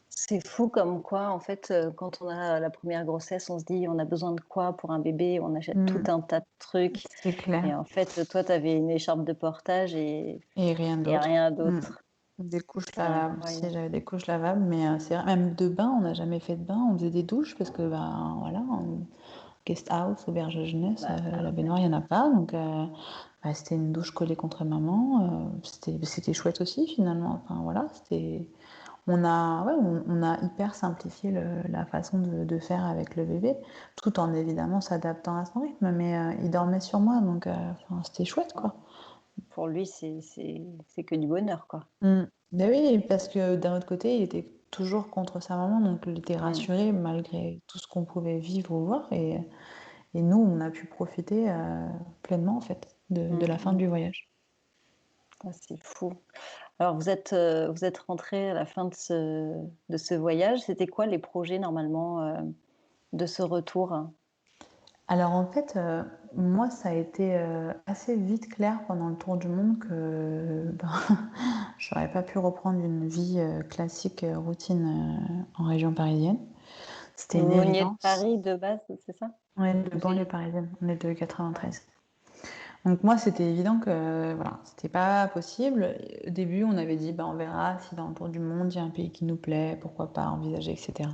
C'est fou comme quoi, en fait, quand on a la première grossesse, on se dit: «On a besoin de quoi pour un bébé?» On achète tout Mm, un tas de trucs c'est clair. et en fait, toi, tu avais une écharpe de portage Et rien et d'autre. rien Mmh. d'autre. Des couches C'est lavables aussi, incroyable. j'avais des couches lavables, mais c'est vrai, même de bain, on n'a jamais fait de bain, on faisait des douches parce que, ben, voilà, en guest house, auberge de jeunesse, Bah, la ouais. baignoire, il y en a pas, donc bah, c'était une douche collée contre maman, c'était chouette aussi finalement. Enfin voilà, on a ouais, on a hyper simplifié la façon de faire avec le bébé, tout en évidemment s'adaptant à son rythme, mais il dormait sur moi, donc enfin, c'était chouette, Ouais. quoi. Pour lui, c'est que du bonheur, quoi. Mmh. Beh oui, parce que d'un autre côté, il était toujours contre sa maman, donc il était Mmh. rassuré malgré tout ce qu'on pouvait vivre ou voir et nous, on a pu profiter, pleinement en fait de Mmh la fin mh. du voyage. Ah, c'est fou. Alors vous êtes rentrés à la fin de ce voyage. C'était quoi les projets normalement, de ce retour? Alors en fait, moi, ça a été, assez vite clair pendant le tour du monde que, ben, j'aurais pas pu reprendre une vie, classique, routine, en région parisienne. C'était une Vous veniez de évidence. Paris de base, c'est ça? Ouais, de Vous banlieue êtes parisienne, on est de ouais. 93. Donc moi, c'était évident que voilà, c'était pas possible. Au début, on avait dit: «Bah, on verra si dans le tour du monde, il y a un pays qui nous plaît, pourquoi pas envisager?» et cetera.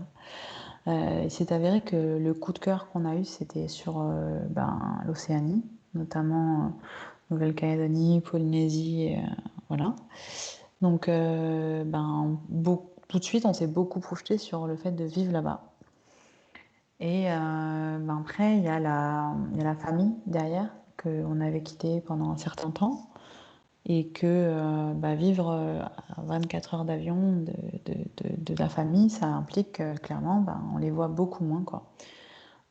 Il s'est avéré que le coup de cœur qu'on a eu, c'était sur, ben, l'Océanie, notamment, Nouvelle-Calédonie, Polynésie, voilà. Donc ben, tout de suite, on s'est beaucoup projeté sur le fait de vivre là-bas et ben, après, il y a la famille derrière qu'on avait quittée pendant un certain temps et que bah, vivre à 24 heures d'avion de la famille, ça implique clairement, ben, on les voit beaucoup moins, quoi.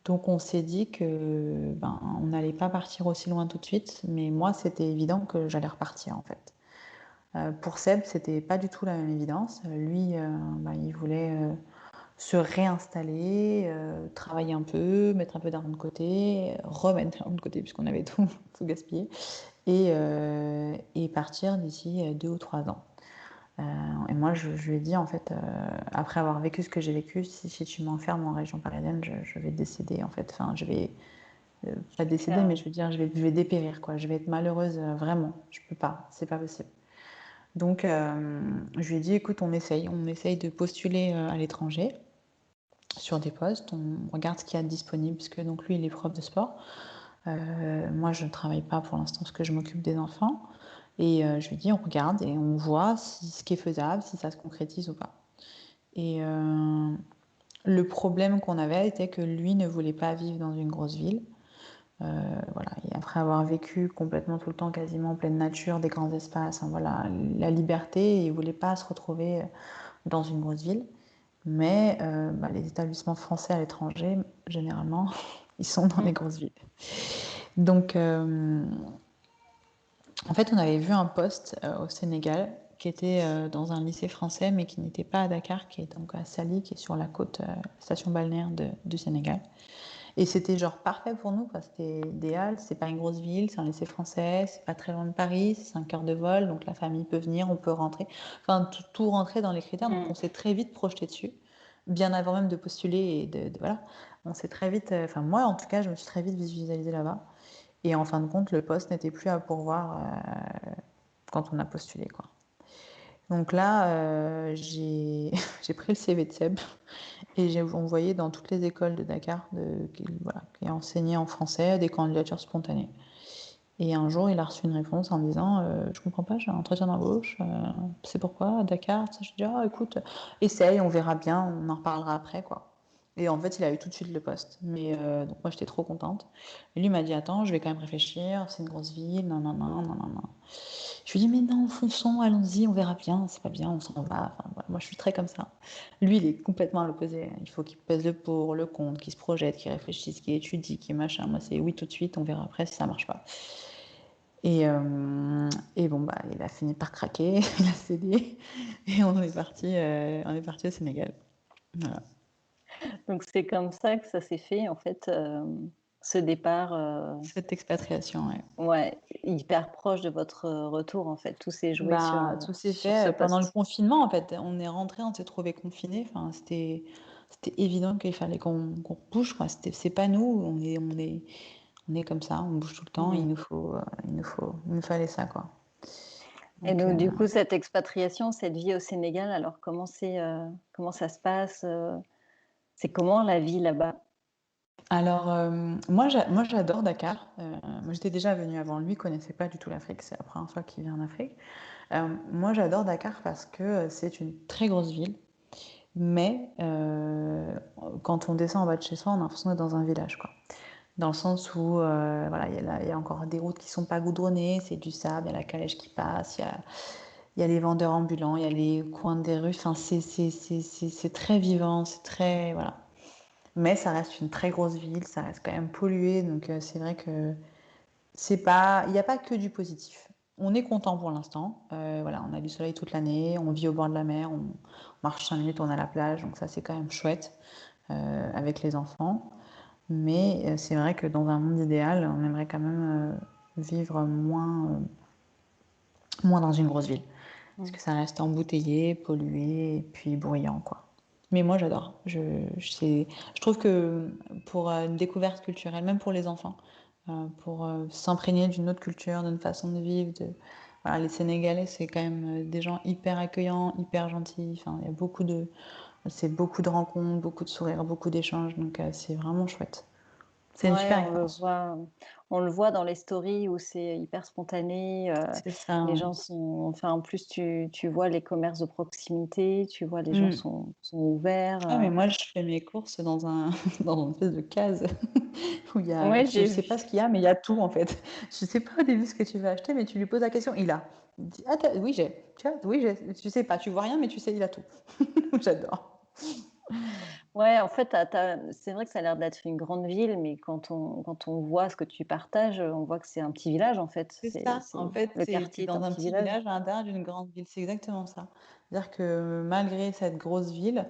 Donc on s'est dit que ben, on n'allait pas partir aussi loin tout de suite, mais moi c'était évident que j'allais repartir en fait. Pour Seb, c'était pas du tout la même évidence. Lui, ben, il voulait se réinstaller, travailler un peu, mettre un peu d'argent de côté, remettre de l'argent de côté puisqu'on avait tout, tout gaspillé, et partir d'ici 2 ou 3 ans. Et moi, je lui ai dit, en fait, après avoir vécu ce que j'ai vécu, si tu m'enfermes en région parisienne, je vais décéder, en fait. Enfin, je vais, pas C'est décéder, mais clair. je veux dire, je vais dépérir, quoi. Je vais être malheureuse, vraiment. Je peux pas, c'est pas possible. Donc, je lui ai dit, écoute, on essaye de postuler à l'étranger sur des postes, on regarde ce qu'il y a de disponible, puisque donc lui, il est prof de sport. Moi, je ne travaille pas pour l'instant parce que je m'occupe des enfants. Et je lui dis, on regarde et on voit si ce qui est faisable, si ça se concrétise ou pas. Et le problème qu'on avait était que lui ne voulait pas vivre dans une grosse ville. Voilà. Et après avoir vécu complètement tout le temps quasiment en pleine nature, des grands espaces, hein, voilà, la liberté, il ne voulait pas se retrouver dans une grosse ville. Mais bah, les établissements français à l'étranger, généralement, ils sont dans les Mmh. grosses villes. Donc, en fait, on avait vu un poste au Sénégal qui était dans un lycée français, mais qui n'était pas à Dakar, qui est donc à Sali, qui est sur la côte, station balnéaire du Sénégal. Et c'était genre parfait pour nous, quoi. C'était idéal. C'est pas une grosse ville, c'est un lycée français, c'est pas très loin de Paris, c'est 5 heures de vol, donc la famille peut venir, on peut rentrer. Enfin, tout rentrait dans les critères, donc on Mmh. s'est très vite projeté dessus, bien avant même de postuler et voilà. On s'est très vite, enfin moi en tout cas, je me suis très vite visualisée là-bas. Et en fin de compte, le poste n'était plus à pourvoir quand on a postulé, quoi. Donc là, j'ai pris le CV de Seb et j'ai envoyé dans toutes les écoles de Dakar voilà, qui enseignaient en français des candidatures spontanées. Et un jour, il a reçu une réponse en disant je comprends pas, j'ai un entretien d'embauche, c'est pourquoi à Dakar. Ça, je dis ah écoute, essaye, on verra bien, on en reparlera après, quoi. Et en fait, il a eu tout de suite le poste. Mais donc moi, j'étais trop contente. Et lui m'a dit, attends, je vais quand même réfléchir, c'est une grosse ville, non, non, non, non, non, non. Je lui dis, mais non, fonçons, allons-y, on verra bien, c'est pas bien, on s'en va. Enfin, voilà, moi, je suis très comme ça. Lui, il est complètement à l'opposé. Il faut qu'il pèse le pour, le contre, qu'il se projette, qu'il réfléchisse, qu'il étudie, qu'il machin. Moi, c'est oui tout de suite, on verra après si ça marche pas. Et bon, bah, il a fini par craquer, il a cédé, et on est parti au Sénégal. Voilà. Donc c'est comme ça que ça s'est fait en fait, ce départ, Cette expatriation, ouais. ouais, hyper proche de votre, retour en fait. Tout s'est joué Bah, tout s'est sur ce fait pendant le poste. confinement, en fait. On est rentré, on s'est trouvé confinés. Enfin, c'était évident qu'il fallait qu'on bouge, quoi. C'est pas nous, on est comme ça, on bouge tout le temps. Mmh. Il nous fallait ça, quoi. Et Donc, donc du coup cette expatriation, cette vie au Sénégal, alors comment ça se passe, c'est comment la vie là-bas? alors, moi, j'adore Dakar. Moi, j'étais déjà venue avant lui, connaissait pas du tout l'Afrique. C'est la première fois qu'il vient en Afrique. Moi, j'adore Dakar parce que c'est une très grosse ville. Mais quand on descend en bas de chez soi, on a l'impression d'être dans un village, quoi. Dans le sens où voilà, il y a encore des routes qui sont pas goudronnées, c'est du sable, il y a la calèche qui passe, il y a les vendeurs ambulants, il y a les coins des rues. Enfin, c'est très vivant, c'est très voilà. Mais ça reste une très grosse ville, ça reste quand même pollué, donc c'est vrai que c'est pas, il n'y a pas que du positif. On est content pour l'instant. Voilà, on a du soleil toute l'année, on vit au bord de la mer, on marche 5 minutes, on a la plage, donc ça c'est quand même chouette avec les enfants. Mais c'est vrai que dans un monde idéal, on aimerait quand même vivre moins dans une grosse ville. Parce Mmh. que ça reste embouteillé, pollué et puis bruyant, quoi. Mais moi, j'adore. Je trouve que pour une découverte culturelle, même pour les enfants, pour s'imprégner d'une autre culture, d'une façon de vivre, voilà, les Sénégalais, c'est quand même des gens hyper accueillants, hyper gentils. Enfin, il y a c'est beaucoup de rencontres, beaucoup de sourires, beaucoup d'échanges, donc c'est vraiment chouette. C'est une Ouais, super expérience. on le voit dans les stories où c'est hyper spontané, C'est ça, les ouais. gens sont enfin, en plus, tu vois les commerces de proximité, tu vois les gens Mm. sont ouverts, Ah, mais moi, je fais mes courses dans dans une espèce de case où Ouais, je j'ai sais pas vu. ce qu'il y a, mais il y a tout en fait. Je sais pas au début ce que tu veux acheter, mais tu lui poses la question, il a. Il dit, ah, oui, j'ai. Tu vois, oui, j'ai. Tu sais pas, tu vois rien, mais tu sais, il a tout. J'adore. Ouais, en fait, c'est vrai que ça a l'air d'être une grande ville, mais quand on voit ce que tu partages, on voit que c'est un petit village, en fait. C'est ça, C'est en fait, le t'es quartier est un dans un petit petit village. village à l'intérieur d'une grande ville, c'est exactement ça. C'est-à-dire que malgré cette grosse ville,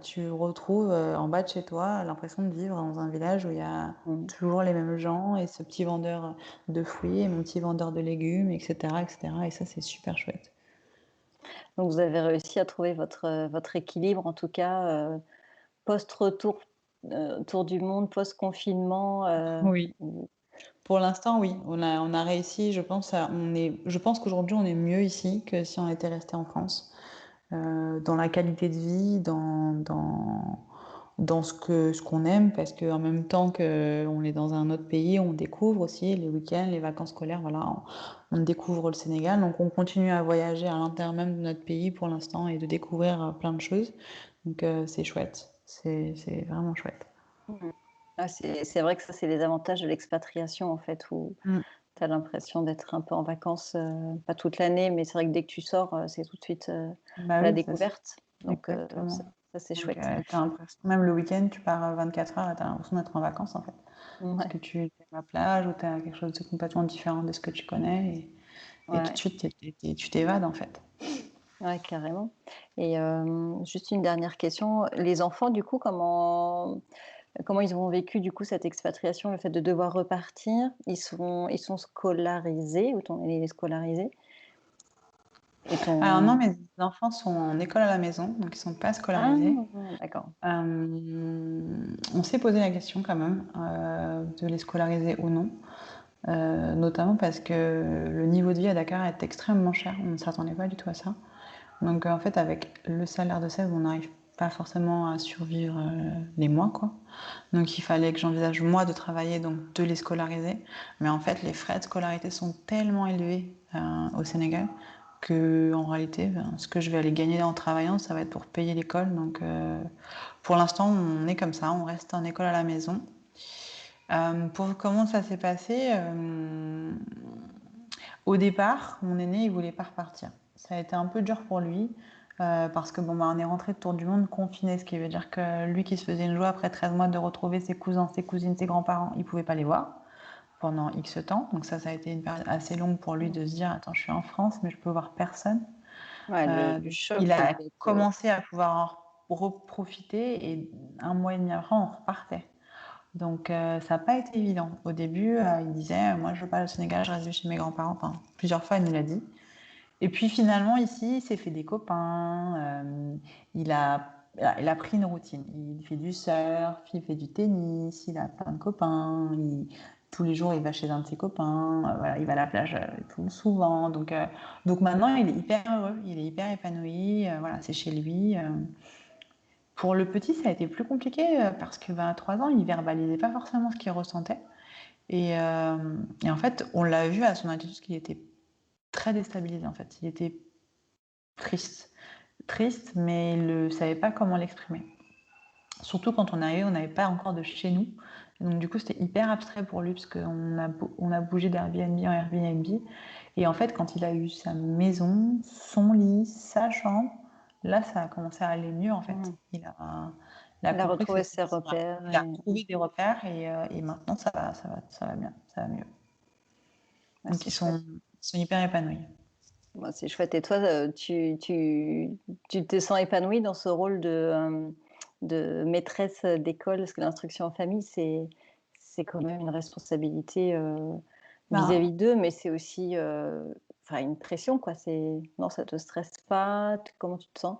tu retrouves en bas de chez toi l'impression de vivre dans un village où il y a Mmh. toujours les mêmes gens et ce petit vendeur de fruits et mon petit vendeur de légumes, etc., etc. Et ça, c'est super chouette. Donc vous avez réussi à trouver votre équilibre, en tout cas, post-retour, tour du monde, post-confinement, Oui. où Pour l'instant, oui, on a réussi. Je pense qu'aujourd'hui, on est mieux ici que si on était resté en France. Dans la qualité de vie, dans ce qu'on aime, parce qu'en même temps qu'on est dans un autre pays, on découvre aussi les week-ends, les vacances scolaires, voilà, on découvre le Sénégal, donc on continue à voyager à l'intérieur même de notre pays pour l'instant et de découvrir plein de choses. Donc c'est chouette, c'est vraiment chouette. mmh. Ah, c'est vrai que ça, c'est les avantages de l'expatriation, en fait, où Mm. tu as l'impression d'être un peu en vacances, pas toute l'année, mais c'est vrai que dès que tu sors, c'est tout de suite, Bah la oui, ça c'est découverte. Donc exactement. ça, c'est Donc chouette. t'as l'impression, même le week-end, tu pars 24 heures et t'as l'impression d'être en vacances en fait. Parce Ouais, que tu es à la plage ou tu as quelque chose de complètement différent de ce que tu connais et tout de ouais, suite tu t'évades en fait. ouais, carrément. Et juste une dernière question, les enfants, du coup, comment ils ont vécu, du coup, cette expatriation, le fait de devoir repartir? Ils sont scolarisés ou ton aîné est scolarisé? Et Alors non, ton mes enfants sont en école à la maison, donc ils sont pas ah! scolarisés. D'accord. On s'est posé la question quand même de les scolariser ou non, notamment parce que le niveau de vie à Dakar est extrêmement cher. On ne s'attendait pas du tout à ça. Donc en fait, avec le salaire de Seb, on n'arrive pas forcément à survivre les mois, quoi. Donc il fallait que j'envisage moi de travailler, donc de les scolariser. Mais en fait, les frais de scolarité sont tellement élevés au Sénégal que en réalité, ce que je vais aller gagner en travaillant, ça va être pour payer l'école. Donc, pour l'instant, on est comme ça, on reste en école à la maison. Pour comment ça s'est passé, au départ, mon aîné, il voulait pas repartir. Ça a été un peu dur pour lui. Parce que bon, bah, on est rentré de tour du monde confiné, ce qui veut dire que lui qui se faisait une joie après 13 mois de retrouver ses cousins, ses cousines, ses grands-parents, il pouvait pas les voir pendant X temps. Donc ça a été une période assez longue pour lui de se dire, attends, je suis en France, mais je peux voir personne. Ouais, le choc, Il ça a devait être. commencé à pouvoir en reprofiter et un mois et demi après, on repartait. Donc ça n'a pas été évident. Au début, il disait, moi je veux pas aller au Sénégal, je reste chez mes grands-parents. Enfin, plusieurs fois, il nous l'a dit. Et puis finalement, ici, il s'est fait des copains. Il a, il a pris une routine. Il fait du surf, il fait du tennis, il a plein de copains. Tous les jours, il va chez un de ses copains. Voilà, il va à la plage tout souvent. Donc maintenant, il est hyper heureux, il est hyper épanoui. Voilà, c'est chez lui. Pour le petit, ça a été plus compliqué parce que à 3 ans, il verbalisait pas forcément ce qu'il ressentait. Et en fait, on l'a vu à son attitude qu'il était très déstabilisé en fait. Il était triste. Triste, mais il ne savait pas comment l'exprimer. Surtout quand on arrivait, on n'avait pas encore de chez nous. Donc du coup, c'était hyper abstrait pour lui parce on a bougé d'Airbnb en Airbnb. Et en fait, quand il a eu sa maison, son lit, sa chambre, là, ça a commencé à aller mieux en fait. Il a Il a compris que retrouvé c'était ses voilà, repères. il a retrouvé des repères et maintenant ça va bien, ça va mieux. Ouais, Donc c'est chouette. ils sont hyper épanouis. Bon, c'est chouette. Et toi, tu te sens épanouie dans ce rôle de maîtresse d'école? Parce que l'instruction en famille, c'est quand même une responsabilité Ben, vis-à-vis d'eux, mais c'est aussi enfin, une pression, quoi. Non, ça te stresse pas? Comment tu te sens?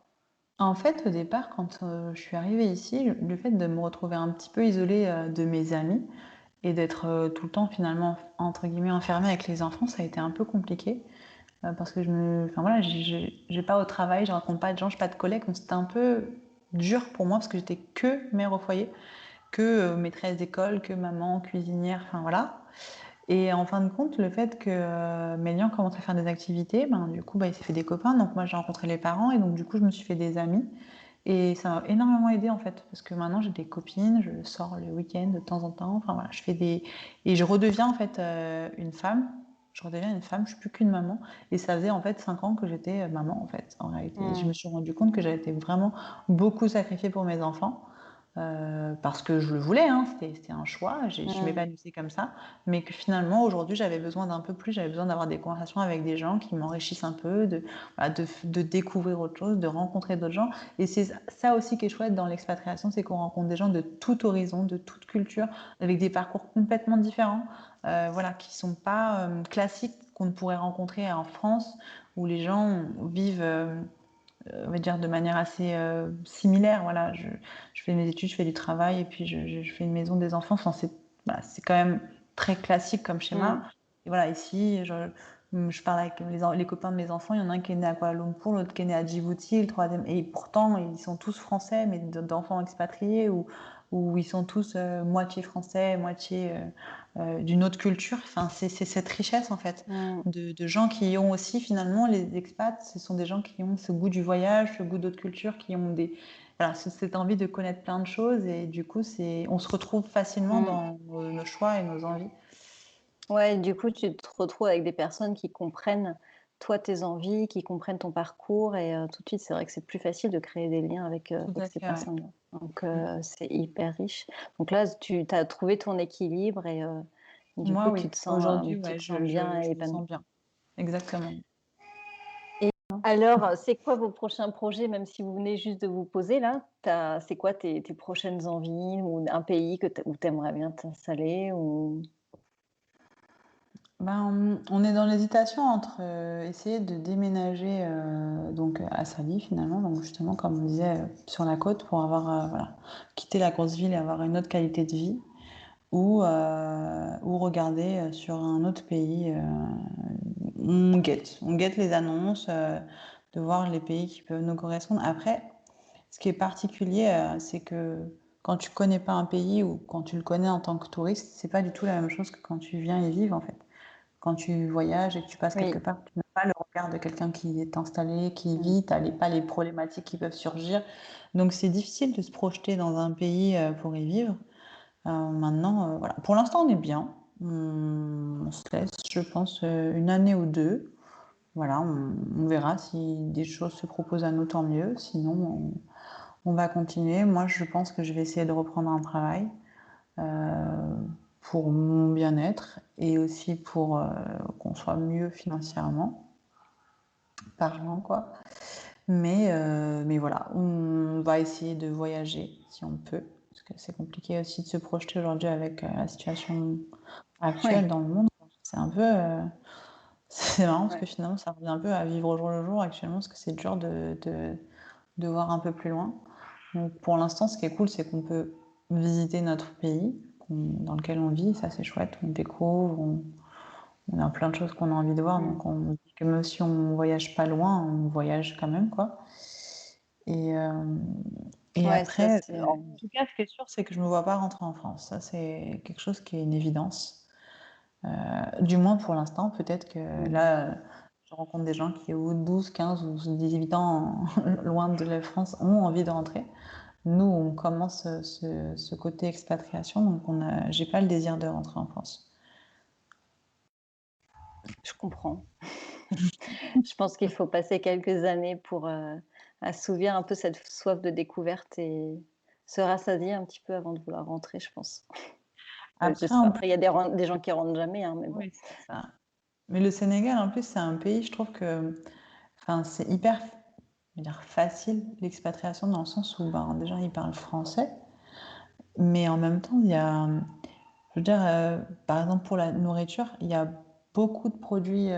En fait, au départ, quand je suis arrivée ici, le fait de me retrouver un petit peu isolée de mes amis et d'être tout le temps finalement entre guillemets enfermée avec les enfants, ça a été un peu compliqué parce que enfin voilà, j'ai pas au travail, je rencontre pas de gens, j'ai pas de collègues, donc c'était un peu dur pour moi parce que j'étais que mère au foyer, que maîtresse d'école, que maman, cuisinière, enfin voilà. Et en fin de compte, le fait que Mélian commence à faire des activités, ben, du coup, bah, il s'est fait des copains. Donc moi, j'ai rencontré les parents et donc du coup, je me suis fait des amis. Et ça m'a énormément aidé en fait, parce que maintenant j'ai des copines, je sors le week-end de temps en temps. Enfin voilà, je fais des et je redeviens en fait une femme. Je redeviens une femme, je suis plus qu'une maman. Et ça faisait en fait 5 ans que j'étais maman en fait. En réalité, et je me Mmh. suis rendu compte que j'avais été vraiment beaucoup sacrifiée pour mes enfants. Parce que je le voulais, hein, c'était un choix, je Mmh. m'épanouissais comme ça, mais que finalement aujourd'hui j'avais besoin d'un peu plus, j'avais besoin d'avoir des conversations avec des gens qui m'enrichissent un peu, voilà, de découvrir autre chose, de rencontrer d'autres gens. Et c'est ça aussi qui est chouette dans l'expatriation, c'est qu'on rencontre des gens de tout horizon, de toute culture, avec des parcours complètement différents, voilà, qui sont pas classiques qu'on ne pourrait rencontrer en France, où les gens vivent on va dire de manière assez similaire. Voilà, je fais mes études, je fais du travail et puis je fais une maison des enfants. Enfin, voilà, c'est quand même très classique comme schéma. Mmh. Et voilà, ici, je parle avec les copains de mes enfants. Il y en a un qui est né à Kuala Lumpur, l'autre qui est né à Djibouti, le troisième. Et pourtant, ils sont tous français, mais d'enfants expatriés ou ils sont tous moitié français, moitié d'une autre culture. Enfin, c'est cette richesse en fait Mmh. de gens qui ont aussi finalement les expats, ce sont des gens qui ont ce goût du voyage, ce goût d'autres cultures, qui ont voilà, cette envie de connaître plein de choses et du coup on se retrouve facilement Mmh. dans nos choix et nos envies. Ouais, du coup, tu te retrouves avec des personnes qui comprennent, toi, tes envies, qui comprennent ton parcours et tout de suite, c'est vrai que c'est plus facile de créer des liens Tout avec à ces fait, ouais. personnes-là. Donc Mm. c'est hyper riche. Donc là, tu as trouvé ton équilibre et du Moi, coup, oui. Aujourd'hui, ouais, bien et je me épanoui. sens bien. Exactement. Et alors, c'est quoi vos prochains projets, même si vous venez juste de vous poser là? C'est quoi tes prochaines envies ou un pays où tu aimerais bien t'installer ou... Ben, on est dans l'hésitation entre essayer de déménager donc à Sali finalement, donc justement comme on disait sur la côte pour avoir voilà, quitter la grosse ville et avoir une autre qualité de vie, ou regarder sur un autre pays. On guette les annonces, de voir les pays qui peuvent nous correspondre. Après, ce qui est particulier, c'est que quand tu connais pas un pays ou quand tu le connais en tant que touriste, c'est pas du tout la même chose que quand tu viens y vivre en fait. Quand tu voyages et que tu passes quelque Oui, part, pas le regard de quelqu'un qui est installé, qui vit, t'as pas les problématiques qui peuvent surgir. Donc c'est difficile de se projeter dans un pays pour y vivre. Maintenant, voilà. Pour l'instant, on est bien. On se laisse, je pense, une année ou deux. Voilà, on verra si des choses se proposent à nous, tant mieux. Sinon, on va continuer. Moi, je pense que je vais essayer de reprendre un travail euh, pour mon bien-être et aussi pour qu'on soit mieux financièrement parlant, quoi. Mais voilà, on va essayer de voyager si on peut, parce que c'est compliqué aussi de se projeter aujourd'hui avec la situation actuelle Ouais, dans le monde. C'est un peu, c'est marrant parce que ouais. finalement ça revient un peu à vivre au jour le jour actuellement, parce que c'est dur de voir un peu plus loin. Donc pour l'instant, ce qui est cool, c'est qu'on peut visiter notre pays dans lequel on vit, ça c'est chouette, on découvre, on a plein de choses qu'on a envie de voir, Mm. donc on dit que même si on voyage pas loin, on voyage quand même, quoi. Et, euh, et Ouais, ça après, c'est. en tout cas, ce qui est sûr, c'est que je me vois pas rentrer en France. Ça, c'est quelque chose qui est une évidence. Du moins pour l'instant, peut-être que Mm. là, je rencontre des gens qui, au 12, 15 ou 18 ans, loin de la France, ont envie de rentrer. Nous, on commence ce côté expatriation, donc j'ai pas le désir de rentrer en France. Je comprends. Je pense qu'il faut passer quelques années pour assouvir un peu cette soif de découverte et se rassasier un petit peu avant de vouloir rentrer, je pense. Je Après, sais pas. en Après, il y a des gens qui rentrent jamais, hein, mais bon. oui, c'est ça. Mais le Sénégal, en plus, c'est un pays, je trouve que, enfin, c'est hyper, je veux dire, facile l'expatriation dans le sens où, ben, déjà, ils parlent français, mais en même temps, il y a, je veux dire, par exemple, pour la nourriture, il y a beaucoup de produits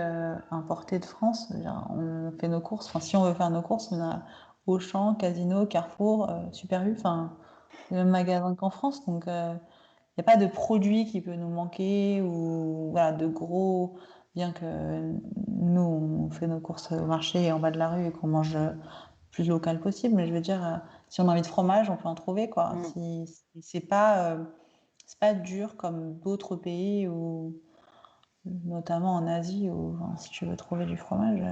importés de France. Je veux dire, on fait nos courses, enfin, si on veut faire nos courses, on a Auchan, Casino, Carrefour, Super U, enfin, les mêmes magasins qu'en France, donc il n'y a pas de produit qui peut nous manquer ou voilà, de gros, bien que nous, on fait nos courses au marché en bas de la rue et qu'on mange le plus local possible. Mais je veux dire, si on a envie de fromage, on peut en trouver, quoi. Mm. Si c'est pas dur comme d'autres pays ou notamment en Asie où enfin, si tu veux trouver du fromage,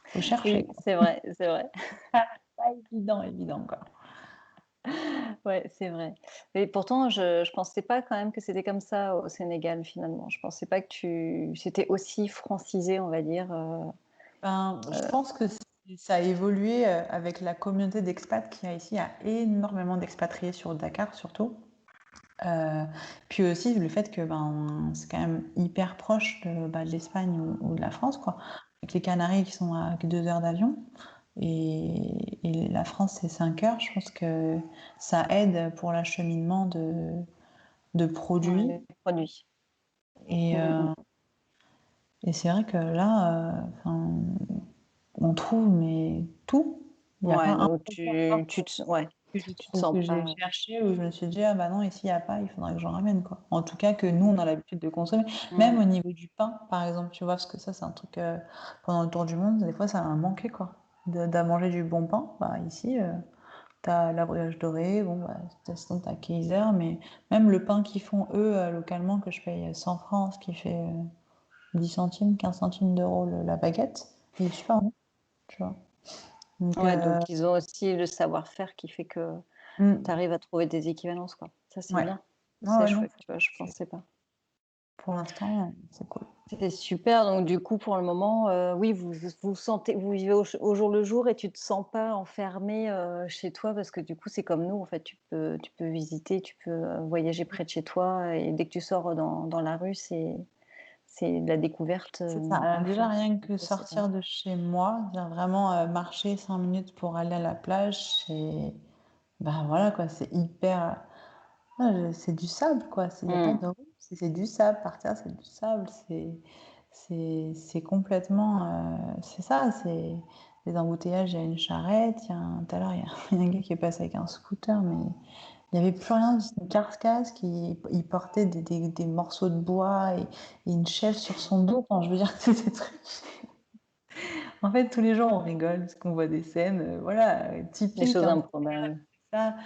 faut chercher, Oui, quoi. c'est vrai, c'est vrai. Pas évident, évident, quoi. Ouais, c'est vrai. Et pourtant, je pensais pas quand même que c'était comme ça au Sénégal finalement. Je pensais pas que c'était aussi francisé, on va dire. Ben, je pense que ça a évolué avec la communauté d'expats qu'il y a ici. Il y a énormément d'expatriés sur Dakar, surtout. Euh, Puis aussi le fait que ben, c'est quand même hyper proche de l'Espagne ou de la France, quoi. Avec les Canaries qui sont à 2 heures d'avion. Et la France, c'est 5 heures. Je pense que ça aide pour l'acheminement de Ouais, produits. les produits. Et, Mm, euh, mm. et c'est vrai que là, on trouve mais tout. Il n'y a pas Ouais, un donc produit encore ouais, que je tu te trouve sens que j'ai pas. cherché où je me suis dit ah bah non ici il n'y a pas, il faudrait que j'en ramène quoi. En tout cas que nous on a l'habitude de consommer. Même Mm. au niveau du pain par exemple, tu vois parce que ça c'est un truc pendant le tour du monde des fois ça m'a manqué quoi. De manger du bon pain. Bah ici t'as la brioche dorée, bon bah sinon t'as Kaiser, mais même le pain qu'ils font eux localement que je paye 100 francs, ce qui fait 10 centimes, 15 centimes d'euros la baguette, il est super bon, tu vois. Donc, Ouais, donc ils ont aussi le savoir-faire qui fait que tu hmm, arrives à trouver des équivalences, quoi. Ça, c'est ouais. bien. Ouais, C'est ouais, non, chouette, tu vois, je pensais pas. pour l'instant, c'est cool. C'est super, donc du coup, pour le moment, oui, vous vivez au jour le jour et tu te sens pas enfermé, chez toi parce que du coup, c'est comme nous, en fait, tu peux visiter, tu peux, voyager près de chez toi et dès que tu sors dans la rue, c'est de la découverte, C'est ça. à Déjà, fond. rien que Donc c'est bien. sortir de chez moi, dire vraiment marcher 5 minutes pour aller à la plage, c'est bah voilà quoi, c'est hyper. C'est du sable quoi, il n'y a pas Mmh. de route, c'est du sable par terre, c'est du sable, c'est complètement. C'est ça, c'est des embouteillages, il y a une charrette, tout à l'heure, il y a un gars qui est passé avec un scooter, mais il n'y avait plus rien, juste une carcasse qui il portait des morceaux de bois et une chaise sur son dos. Enfin, je veux dire, c'est des trucs. En fait, tous les jours, on rigole parce qu'on voit des scènes, voilà, Des typiques choses un peu improbables. ça.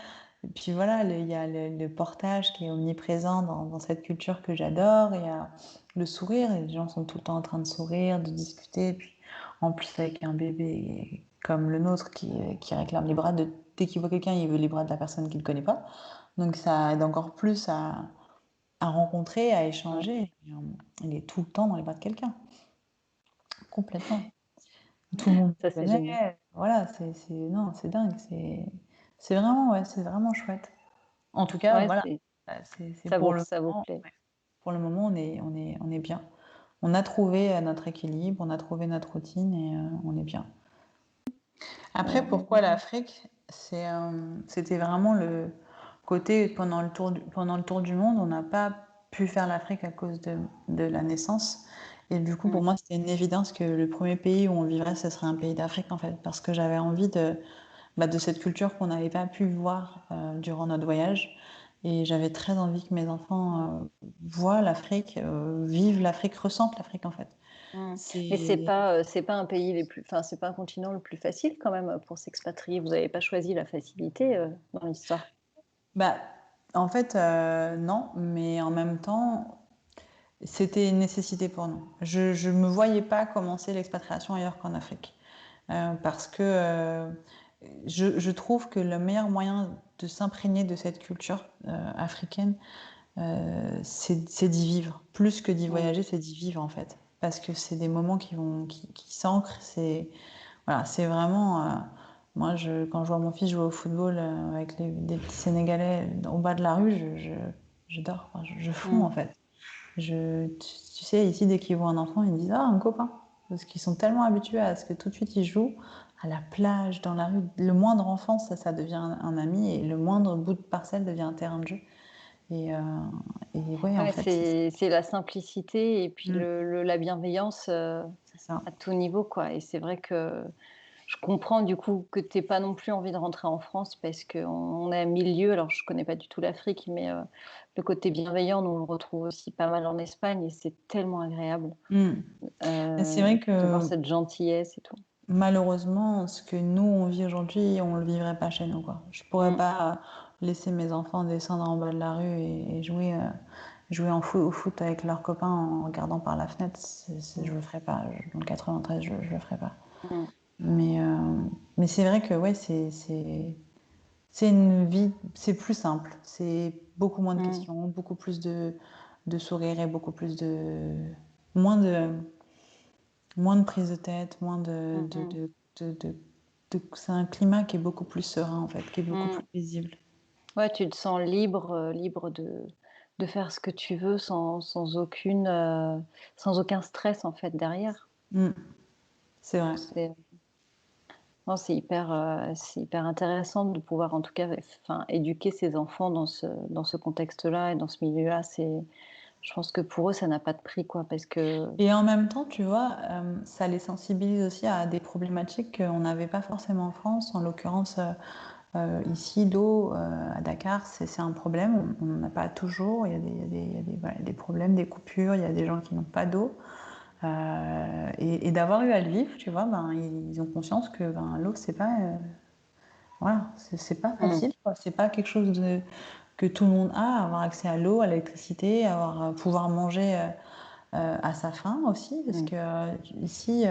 Et puis voilà, il y a le portage qui est omniprésent dans cette culture que j'adore. Il y a le sourire, et les gens sont tout le temps en train de sourire, de discuter. Et puis en plus, avec un bébé comme le nôtre qui réclame les bras, dès qu'il voit quelqu'un, il veut les bras de la personne qu'il ne connaît pas. Donc ça aide encore plus à rencontrer, à Mm. échanger. Et il est tout le temps dans les bras de quelqu'un, complètement. Tout le monde Ça, le c'est connaît. génial. Voilà, non, c'est dingue. C'est vraiment, ouais, c'est vraiment chouette. En tout cas, Ouais, voilà, c'est ça vous plaît. ouais, pour le moment, on est bien. On a trouvé notre équilibre, on a trouvé notre routine et on est bien. Après, Mm. pourquoi l'Afrique? C'était vraiment le côté pendant le tour du monde, on n'a pas pu faire l'Afrique à cause de la naissance. Et du coup, pour Mm. moi, c'était une évidence que le premier pays où on vivrait, ce serait un pays d'Afrique, en fait, parce que j'avais envie de cette culture qu'on n'avait pas pu voir durant notre voyage. Et j'avais très envie que mes enfants voient l'Afrique, vivent l'Afrique, ressentent l'Afrique, en fait. Mm. Mais C'est c'est pas un pays enfin, c'est pas un continent le plus facile quand même pour s'expatrier. Vous n'avez pas choisi la facilité dans l'histoire. Bah, en fait, non, mais en même temps, c'était une nécessité pour nous. Je me voyais pas commencer l'expatriation ailleurs qu'en Afrique. Parce que je trouve que le meilleur moyen de s'imprégner de cette culture africaine, c'est d'y vivre. Plus que d'y Mm. voyager, c'est d'y vivre en fait. Parce que c'est des moments qui s'ancrent. Voilà, c'est vraiment. Moi, quand je vois mon fils jouer au football avec des petits Sénégalais au bas de la rue, je dors, quoi. Je fonds en Mm. fait. Tu sais, ici, dès qu'ils voient un enfant, ils disent ah, un copain. Parce qu'ils sont tellement habitués à ce que tout de suite ils jouent à la plage, dans la rue. Le moindre enfant, ça devient un ami et le moindre bout de parcelle devient un terrain de jeu. Et, euh, et ouais, en Ouais, fait, c'est ça. c'est la simplicité et puis Mm, la bienveillance c'est ça. à tout niveau, quoi. Et c'est vrai que je comprends du coup que tu pas non plus envie de rentrer en France parce qu'on est à 1000 lieues. Alors, je connais pas du tout l'Afrique, mais le côté bienveillant, nous, on le retrouve aussi pas mal en Espagne et c'est tellement agréable Mm. C'est vrai de voir que cette gentillesse et tout. malheureusement, ce que nous on vit aujourd'hui, on le vivrait pas chez nous, quoi. Je pourrais Mm, pas laisser mes enfants descendre en bas de la rue et jouer au foot avec leurs copains en regardant par la fenêtre. Je mm, le ferais pas. Dans le 93, je le ferais pas. mm, Mais, euh, mais c'est vrai que ouais, c'est une vie, c'est plus simple. C'est beaucoup moins de mm, questions, beaucoup plus de sourires et beaucoup plus moins de, moins de prise de tête, moins mm, c'est un climat qui est beaucoup plus serein en fait, qui est beaucoup mm. plus paisible. Ouais, tu te sens libre, libre de faire ce que tu veux sans aucun stress en fait derrière. Mm, c'est vrai. C'est Non, c'est hyper intéressant de pouvoir en tout cas, enfin, éduquer ses enfants dans ce contexte-là et dans ce milieu-là. Je pense que pour eux, ça n'a pas de prix, quoi, parce que Et en même temps, tu vois, ça les sensibilise aussi à des problématiques qu'on n'avait pas forcément en France. En l'occurrence, ici, l'eau à Dakar, c'est un problème. On n'en a pas toujours. Voilà, des problèmes, des coupures. Il y a des gens qui n'ont pas d'eau. Et d'avoir eu à le vivre, tu vois, ben, ils ont conscience que ben, l'eau, c'est pas, voilà, c'est pas mmh, facile, quoi. C'est pas quelque chose que tout le monde a, avoir accès à l'eau, à l'électricité, pouvoir manger à sa faim aussi, parce mmh, que ici,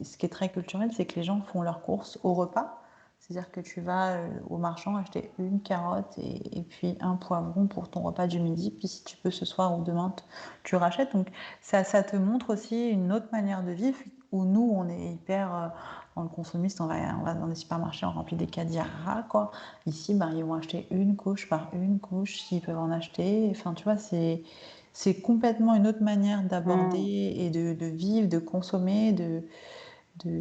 ce qui est très culturel, c'est que les gens font leurs courses au repas. C'est-à-dire que tu vas au marchand acheter une carotte et puis un poivron pour ton repas du midi, puis si tu peux ce soir ou demain, tu rachètes. Donc ça te montre aussi une autre manière de vivre où nous, on est hyper dans le consumiste, on va dans des supermarchés, on remplit des caddies à rats, quoi. Ici, ben, ils vont acheter une couche par une couche, s'ils peuvent en acheter. Enfin, tu vois, c'est complètement une autre manière d'aborder mmh, et de vivre, de consommer,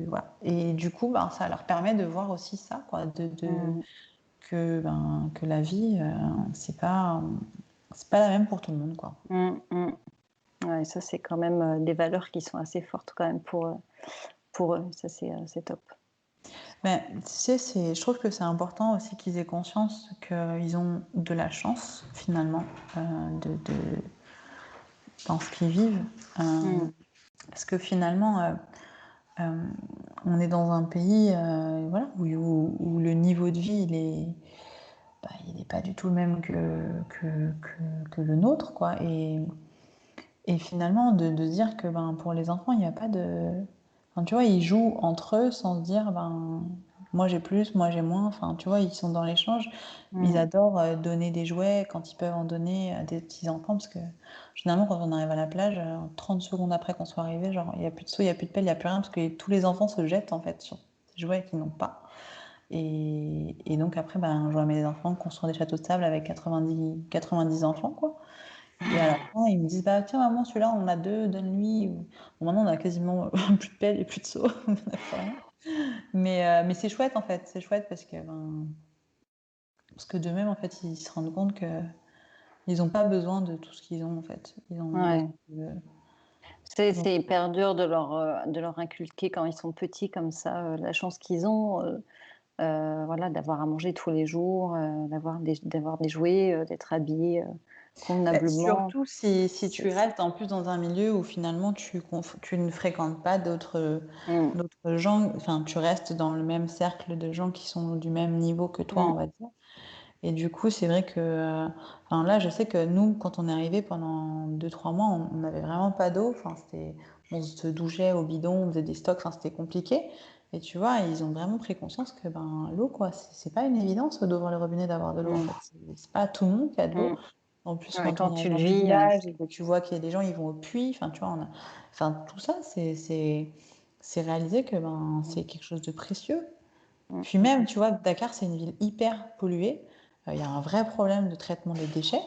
voilà. Et du coup, ben, ça leur permet de voir aussi ça, quoi, mmh, que la vie, c'est pas la même pour tout le monde, quoi. mmh, mmh. Ouais, ça, c'est quand même, des valeurs qui sont assez fortes quand même pour eux. Ça, c'est top. Mais tu sais, je trouve que c'est important aussi qu'ils aient conscience qu'ils ont de la chance, finalement, dans ce qu'ils vivent. Mmh, Parce que finalement, Euh, on est dans un pays voilà, où le niveau de vie, bah, il n'est pas du tout le même que le nôtre, quoi. Et finalement, de se dire que ben, pour les enfants, il n'y a pas de... Enfin, tu vois, ils jouent entre eux sans se dire, ben, moi j'ai plus, moi j'ai moins. Enfin, tu vois, ils sont dans l'échange. Ils Mm. adorent donner des jouets quand ils peuvent en donner à des petits-enfants, parce que généralement, quand on arrive à la plage, 30 secondes après qu'on soit arrivé, genre, il n'y a plus de seau, il n'y a plus de pelle, il n'y a plus rien, parce que tous les enfants se jettent, en fait, sur ces jouets qu'ils n'ont pas. Et donc après, ben, je vois mes enfants construire des châteaux de sable avec 90 enfants, quoi. Et à la fin, ils me disent, bah tiens maman, celui-là, on en a deux, donne-lui. Bon, maintenant, on a quasiment plus de pelle et plus de seau, on n'a plus rien. Mais c'est chouette, en fait. C'est chouette parce que de même, en fait, ils se rendent compte que ils n'ont pas besoin de tout ce qu'ils ont, en fait. Ils ont besoin Ouais. de... ils ont- C'est hyper dur de leur inculquer quand ils sont petits comme ça, la chance qu'ils ont, voilà, d'avoir à manger tous les jours, d'avoir des jouets, d'être habillés Bah, convenablement. surtout si C'est, tu restes en plus dans un milieu où finalement tu ne fréquentes pas mm, d'autres gens, enfin tu restes dans le même cercle de gens qui sont du même niveau que toi, on mm, va dire. Et du coup, c'est vrai que, enfin là, je sais que nous, quand on est arrivé pendant 2, 3 mois, on n'avait vraiment pas d'eau. Enfin, on se douchait au bidon, on faisait des stocks. Enfin, c'était compliqué. Et tu vois, ils ont vraiment pris conscience que ben l'eau, quoi, c'est pas une évidence d'ouvrir le robinet d'avoir de l'eau. En mm, fait, c'est pas tout le monde qui a de l'eau. mm. En plus, Ouais, quand quand on arrive tu le dans des vis, villages et que tu vois qu'il y a des gens, ils vont au puits. Enfin, tu vois, enfin tout ça, c'est réaliser que ben c'est quelque chose de précieux. mm, Puis même, tu vois, Dakar, c'est une ville hyper polluée. Il y a un vrai problème de traitement des déchets.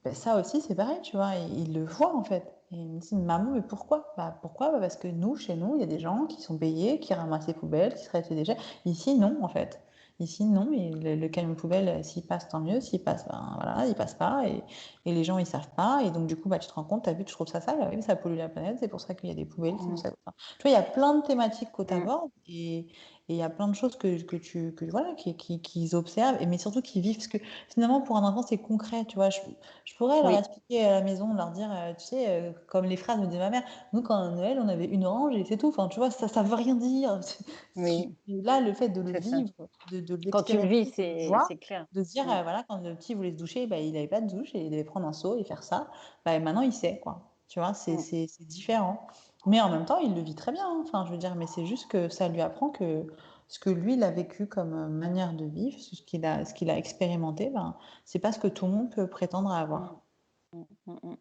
Ben, ça aussi, c'est pareil, tu vois. Ils le voient, en fait. Et ils me disent, maman, mais pourquoi? Bah, pourquoi? Bah, parce que nous, chez nous, il y a des gens qui sont payés, qui ramassent les poubelles, qui traitent les déchets. Ici, non, en fait. Ici, non. Et le camion poubelle, s'il passe, tant mieux. S'il passe, ben voilà, il passe pas. Et les gens, ils savent pas. Et donc, du coup, bah, tu te rends compte, t'as vu, tu trouves ça sale. Ah oui, mais ça pollue la planète. C'est pour ça qu'il y a des poubelles. C'est pour mm, ça. Enfin, tu vois, il y a plein de thématiques qu'on mm. t'aborde. Et il y a plein de choses voilà, qu'ils observent, mais surtout qu'ils vivent. Parce que finalement, pour un enfant, c'est concret, tu vois. Je pourrais leur Oui, expliquer à la maison, leur dire, tu sais, comme les phrases me dit ma mère, nous, quand à Noël, on avait une orange et c'est tout. Enfin, tu vois, ça veut rien dire. oui, Et là, le fait de le c'est ça. vivre, de Quand tu le vis, l'expérimenter, de le voir, c'est clair. de se dire, Mm, voilà, quand le petit voulait se doucher, bah, il n'avait pas de douche et il devait prendre un seau et faire ça. Bah, maintenant, il sait, quoi. Tu vois, mm, c'est différent. Mais en même temps, il le vit très bien, hein. Enfin, je veux dire, mais c'est juste que ça lui apprend que ce que lui, il a vécu comme manière de vivre, ce qu'il a expérimenté, ben, c'est pas ce que tout le monde peut prétendre à mm, avoir. mm, mm, mm.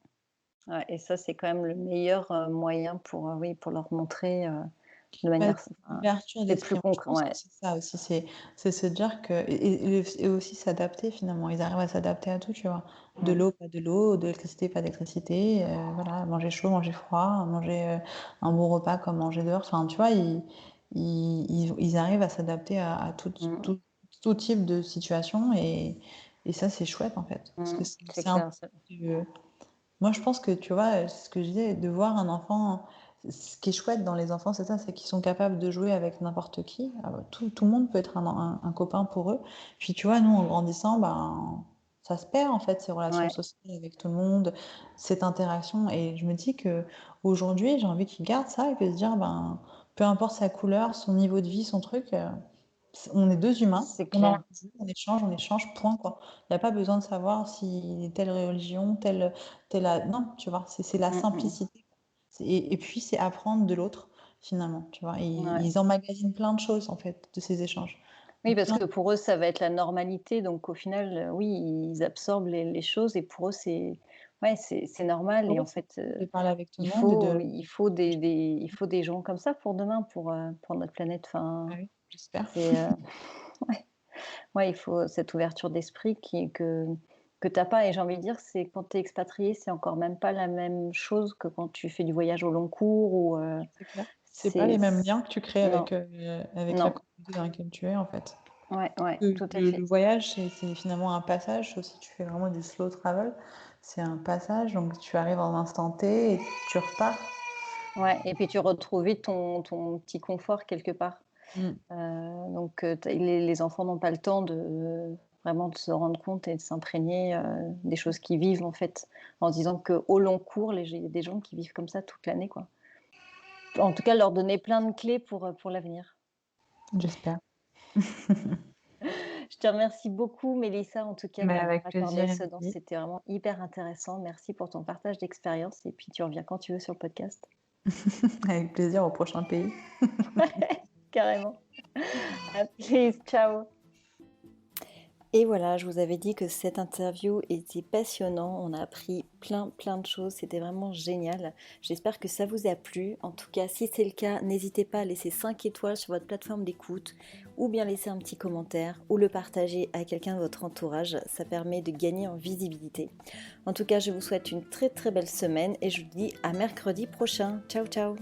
Ouais, et ça, c'est quand même le meilleur moyen pour, oui, pour leur montrer de Bah, manière, enfin, l'ouverture c'est plus d'esprit, moi, je concret. pense que Ouais. c'est ça aussi, c'est se dire que et aussi s'adapter finalement. Ils arrivent à s'adapter à tout, tu vois. De Mm, l'eau, pas de l'eau, de l'électricité, pas d'électricité, voilà, manger chaud, manger froid, manger un bon repas comme manger dehors. Enfin, tu vois, ils arrivent à s'adapter à mm, tout type de situation et ça, c'est chouette en fait. Parce que c'est c'est un clair. peu moi, je pense que, tu vois, c'est ce que je disais, de voir un enfant, ce qui est chouette dans les enfants, c'est ça, c'est qu'ils sont capables de jouer avec n'importe qui. Ah bah, tout le monde peut être un copain pour eux. Puis, tu vois, nous, en grandissant, ben, ça se perd, en fait, ces relations Ouais. sociales avec tout le monde, cette interaction. Et je me dis que aujourd'hui, j'ai envie qu'ils gardent ça et que se dire, ben, peu importe sa couleur, son niveau de vie, son truc, on est deux humains, C'est on a envie clair. de jouer, on échange, point, quoi. Il n'y a pas besoin de savoir si telle religion, non, tu vois, c'est la Mm, mm. simplicité. Et puis, c'est apprendre de l'autre, finalement, tu vois. Ouais. Ils emmagasinent plein de choses, en fait, de ces échanges. Oui, parce Plein que pour eux, ça va être la normalité. Donc, au final, oui, ils absorbent les choses et pour eux, c'est, ouais, c'est normal. de Et en choses, fait, de parler avec tout le monde et il faut des gens comme ça pour demain, pour notre planète. ah Enfin, oui, j'espère. c'est, ouais, ouais, il faut cette ouverture d'esprit que t'as pas. Et j'ai envie de dire, c'est quand tu es expatrié, c'est encore même pas la même chose que quand tu fais du voyage au long cours ou C'est clair. C'est pas c'est, les mêmes liens que tu crées non, avec la non, communauté dans laquelle tu es, en fait. ouais, ouais, tout à Le fait. voyage, c'est finalement un passage, sauf si tu fais vraiment du slow travel. C'est un passage, donc tu arrives en instant T et tu repars. Ouais, et puis tu retrouves vite ton petit confort quelque part. Mm. Donc tu les enfants n'ont pas le temps de vraiment de se rendre compte et de s'imprégner, des choses qu'ils vivent en fait, en se disant qu'au long cours, il y a des gens qui vivent comme ça toute l'année, quoi. En tout cas, leur donner plein de clés pour l'avenir. J'espère. Je te remercie beaucoup, Mélissa, en tout cas, de Mais m'avoir avec accordé plaisir, ce temps. Émilie. C'était vraiment hyper intéressant. Merci pour ton partage d'expérience et puis tu reviens quand tu veux sur le podcast. Avec plaisir au prochain pays. Carrément. À plus, ciao. Et voilà, je vous avais dit que cette interview était passionnante. On a appris plein de choses. C'était vraiment génial. J'espère que ça vous a plu. En tout cas, si c'est le cas, n'hésitez pas à laisser 5 étoiles sur votre plateforme d'écoute ou bien laisser un petit commentaire ou le partager à quelqu'un de votre entourage. Ça permet de gagner en visibilité. En tout cas, je vous souhaite une très belle semaine et je vous dis à mercredi prochain. Ciao, ciao.